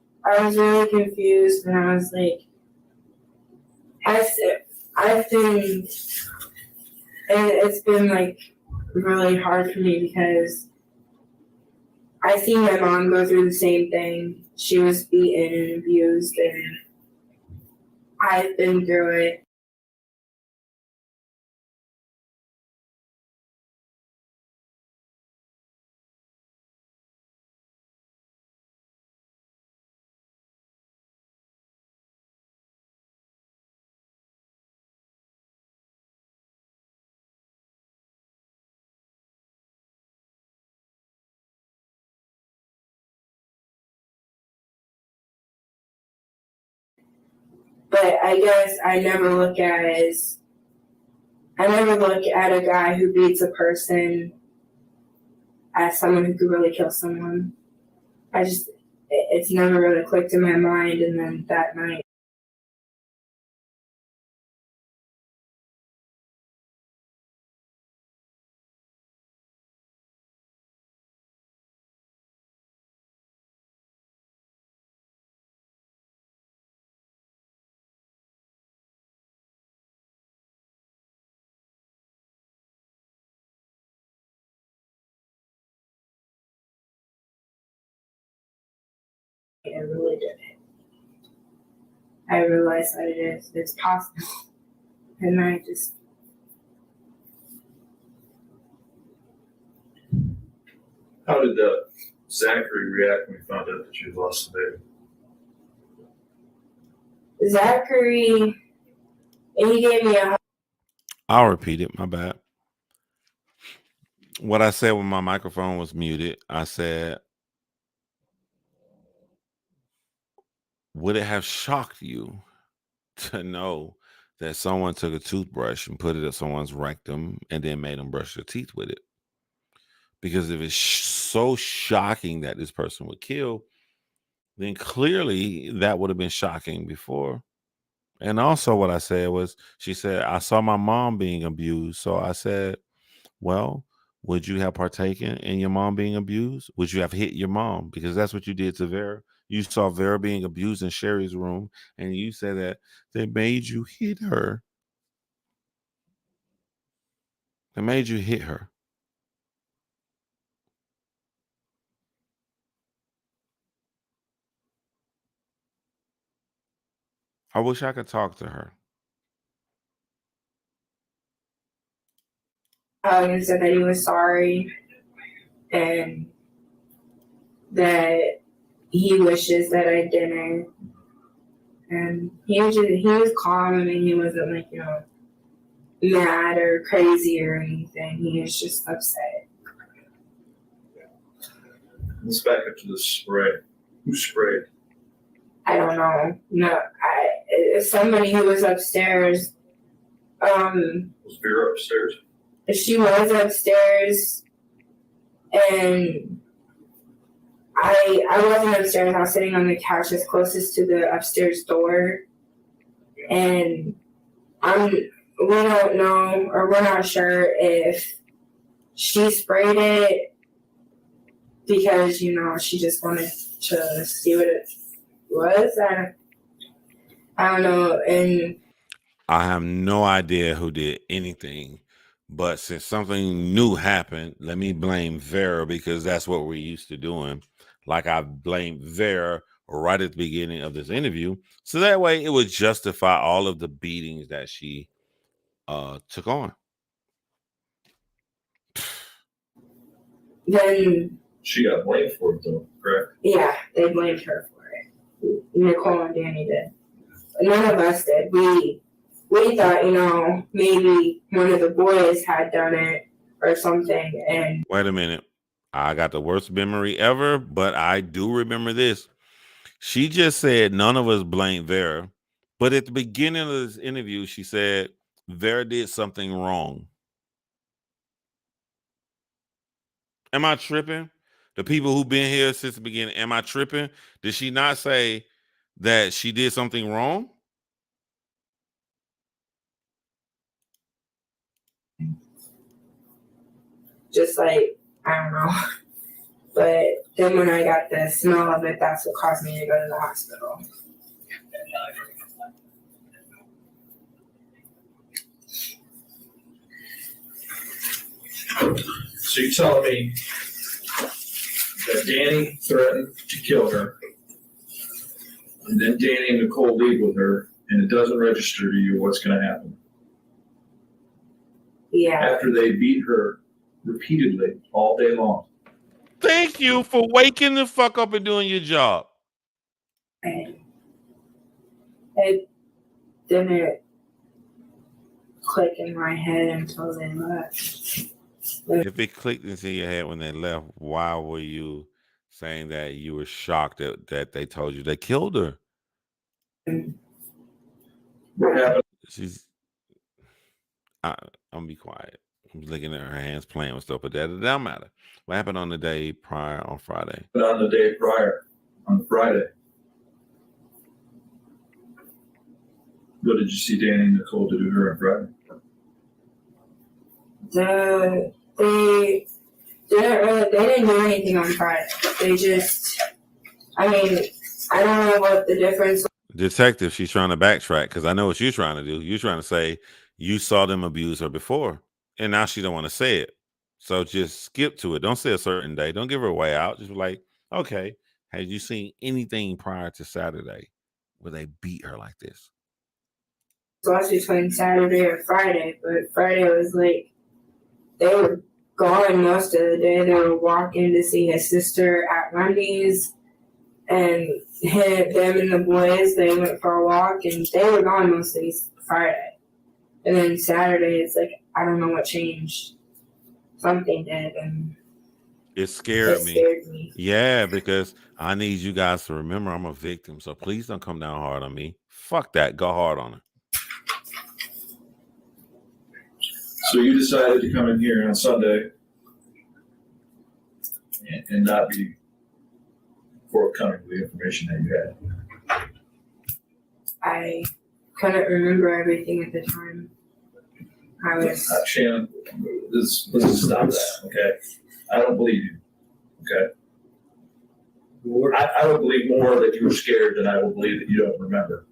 was really confused, and I was like, I've been, and it's been really hard for me because I seen my mom go through the same thing. She was beaten and abused, and I've been through it. But I guess I never look at a guy who beats a person as someone who could really kill someone. It's never really clicked in my mind, and then that night. I really did it. I realized that it's possible. And I just, How did Zachary react when he found out that you had lost the baby? Zachary, he gave me a hug. I'll repeat it. My bad. What I said when my microphone was muted, I said, would it have shocked you to know that someone took a toothbrush and put it at someone's rectum and then made them brush their teeth with it? Because if it's so shocking that this person would kill, then clearly that would have been shocking before. And also what I said was, she said, I saw my mom being abused. So I said, well, would you have partaken in your mom being abused? Would you have hit your mom? Because that's what you did to Vera. You saw Vera being abused in Sherry's room, and you said that they made you hit her. They made you hit her. I wish I could talk to her. He said that he was sorry and that he wishes that I didn't. And he was calm. I mean, he wasn't like, mad or crazy or anything. He was just upset. Let's back up to the spray. Who sprayed? I don't know. No, it's somebody who was upstairs. Was Vera upstairs? She was upstairs, and I wasn't upstairs. I was sitting on the couch as closest to the upstairs door, and we don't know, or we're not sure if she sprayed it because she just wanted to see what it was. I don't know, and I have no idea who did anything, but since something new happened, let me blame Vera because that's what we're used to doing. Like I blamed Vera right at the beginning of this interview, so that way it would justify all of the beatings that she took on. then She got blamed for it, though, correct? yeah, they blamed her for it. Nicole and Danny did. None of us did. We thought, maybe one of the boys had done it or something. And Wait a minute. I got the worst memory ever, but I do remember this. She just said none of us blame Vera, but at the beginning of this interview, she said Vera did something wrong. Am I tripping? The people who've been here since the beginning, am I tripping? Did she not say that she did something wrong? just like, I don't know. But then when I got the smell of it, that's what caused me to go to the hospital. So you're telling me that Danny threatened to kill her, and then Danny and Nicole leave with her, and it doesn't register to you what's going to happen? Yeah. After they beat her repeatedly all day long. Thank you for waking the fuck up and doing your job. And it didn't click in my head until they left. If it clicked into your head when they left, why were you saying that you were shocked that they told you they killed her? What happened? I'm gonna be quiet. I'm looking at her hands playing with stuff, but that doesn't matter. What happened on the day prior on Friday? On the day prior, on Friday. What did you see Danny and Nicole to do her on Friday? They didn't do anything on Friday. They just, I don't know what the difference was. Detective, she's trying to backtrack because I know what you're trying to do. You're trying to say you saw them abuse her before, and now she don't want to say it. So just skip to it. Don't say a certain day. Don't give her a way out. Just be like, okay, had you seen anything prior to Saturday where they beat her like this? Was between Saturday or Friday, but Friday was like they were gone most of the day. They were walking to see his sister at Wendy's, and them and the boys, they went for a walk, and they were gone most of these Friday. And then Saturday, it's like, I don't know what changed. Something did, and it scared me. Yeah, because I need you guys to remember I'm a victim, so please don't come down hard on me. Fuck that. Go hard on her. So you decided to come in here on Sunday and not be forthcoming with the information that you had. I couldn't remember everything at the time. I was. Shannon, let's stop that, okay? I don't believe you, okay? I would believe more that you were scared than I would believe that you don't remember.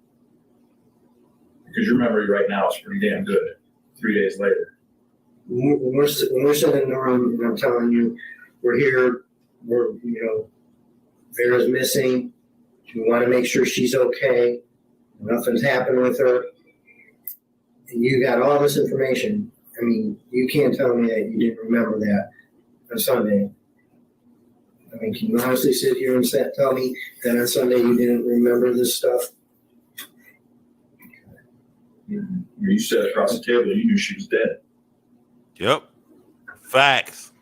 Because your memory right now is pretty damn good 3 days later. When we're sitting in the room and I'm telling you, we're here, Vera's missing. We want to make sure she's okay. Nothing's happened with her. And you got all this information. I mean, you can't tell me that you didn't remember that on Sunday. I mean, can you honestly sit here and tell me that on Sunday you didn't remember this stuff? You sat across the table, you knew she was dead. Yep. Facts.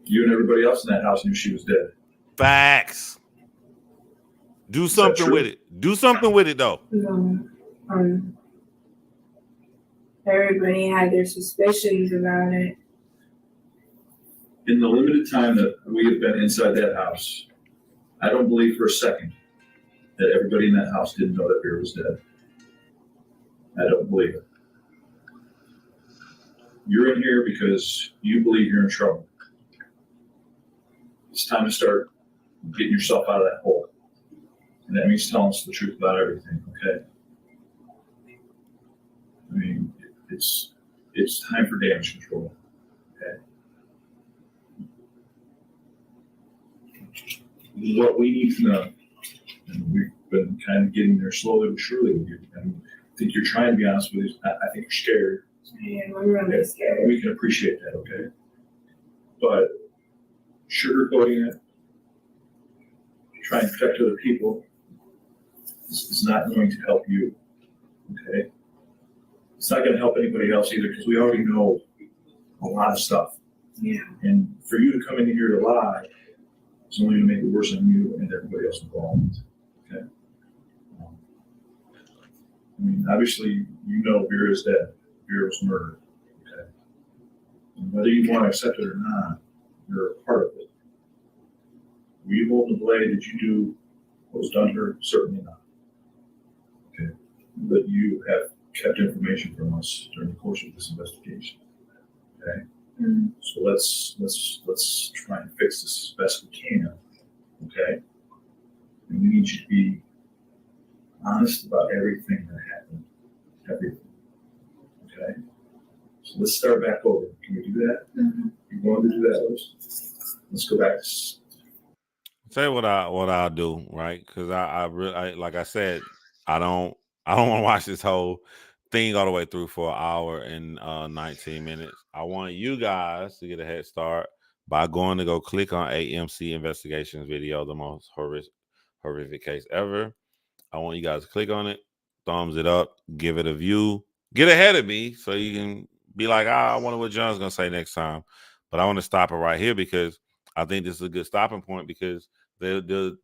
You and everybody else in that house knew she was dead. Facts. Do something with it. Do something with it, though. No. Everybody had their suspicions about it. In the limited time that we have been inside that house, I don't believe for a second that everybody in that house didn't know that Vera was dead. I don't believe it. You're in here because you believe you're in trouble. It's time to start getting yourself out of that hole. And that means telling us the truth about everything, okay? I mean, it's time for damage control, okay? This is what we need to know. And we've been kind of getting there slowly but surely with you. And I think you're trying to be honest with us. I think you're scared. I am. I'm really scared. We can appreciate that, okay? But sugarcoating it, trying to protect other people, is not going to help you, okay? It's not going to help anybody else either because we already know a lot of stuff. Yeah. And for you to come in here to lie is only going to make it worse on you and everybody else involved, okay? I mean, obviously, you know Vera's dead. Vera was murdered, okay? And whether you want to accept it or not, you're a part of it. Were you holding the blade? Did you do what was done to her? Certainly not. Okay. But you have kept information from us during the course of this investigation. Okay. Mm-hmm. So let's try and fix this as best we can. Okay. And we need you to be honest about everything that happened. Everything. Okay. So let's start back over. Can we do that? Mm-hmm. You want to do that? Let's go back. Tell you what I'll do, right? Because I really, like I said, I don't want to watch this whole thing all the way through for an hour and 19 minutes. I want you guys to get a head start by going to go click on AMC Investigations video, the most horrific case ever. I want you guys to click on it, thumbs it up, give it a view, get ahead of me so you can be like, I wonder what John's gonna say next time. But I want to stop it right here because I think this is a good stopping point because the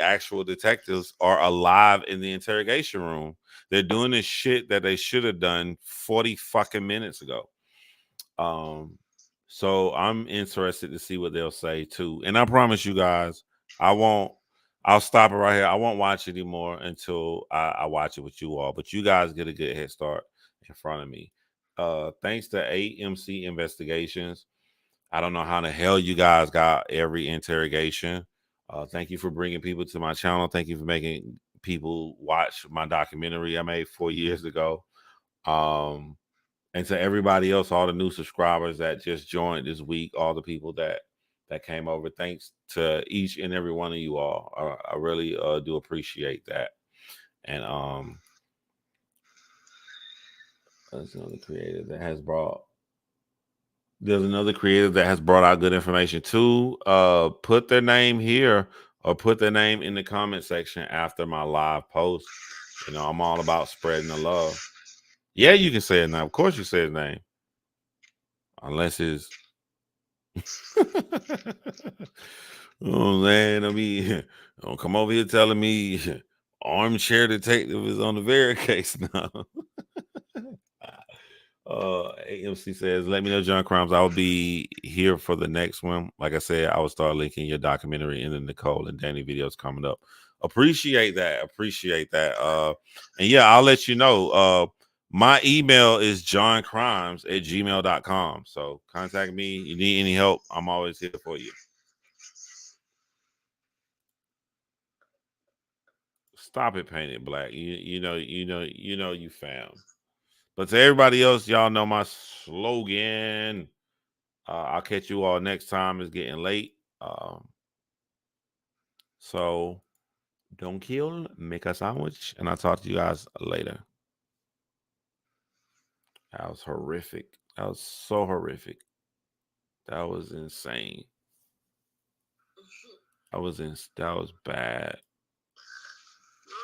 actual detectives are alive in the interrogation room. They're doing this shit that they should have done 40 fucking minutes ago. So I'm interested to see what they'll say too. And I promise you guys, I'll stop it right here. I won't watch it anymore until I watch it with you all. But you guys get a good head start in front of me. Thanks to AMC Investigations. I don't know how the hell you guys got every interrogation. Thank you for bringing people to my channel. Thank you for making people watch my documentary I made 4 years ago. And to everybody else, all the new subscribers that just joined this week, all the people that came over, thanks to each and every one of you all. I really do appreciate that. And there's another creator that has brought out good information too. Put their name here or put their name in the comment section after my live post. You know, I'm all about spreading the love. Yeah, you can say it now. Of course you say his name. Unless it's oh man, don't come over here telling me armchair detective is on the Vera case now. AMC says, let me know, John Crimes. I'll be here for the next one. Like I said, I will start linking your documentary in the Nicole and Danny videos coming up. Appreciate that. And yeah, I'll let you know. My email is johncrimes@gmail.com. So contact me. You need any help, I'm always here for you. Stop it, Paint It Black. You know you fam. But to everybody else, y'all know my slogan. I'll catch you all next time. It's getting late. So don't kill, make a sandwich, and I'll talk to you guys later. That was horrific. That was so horrific. That was insane. That was bad.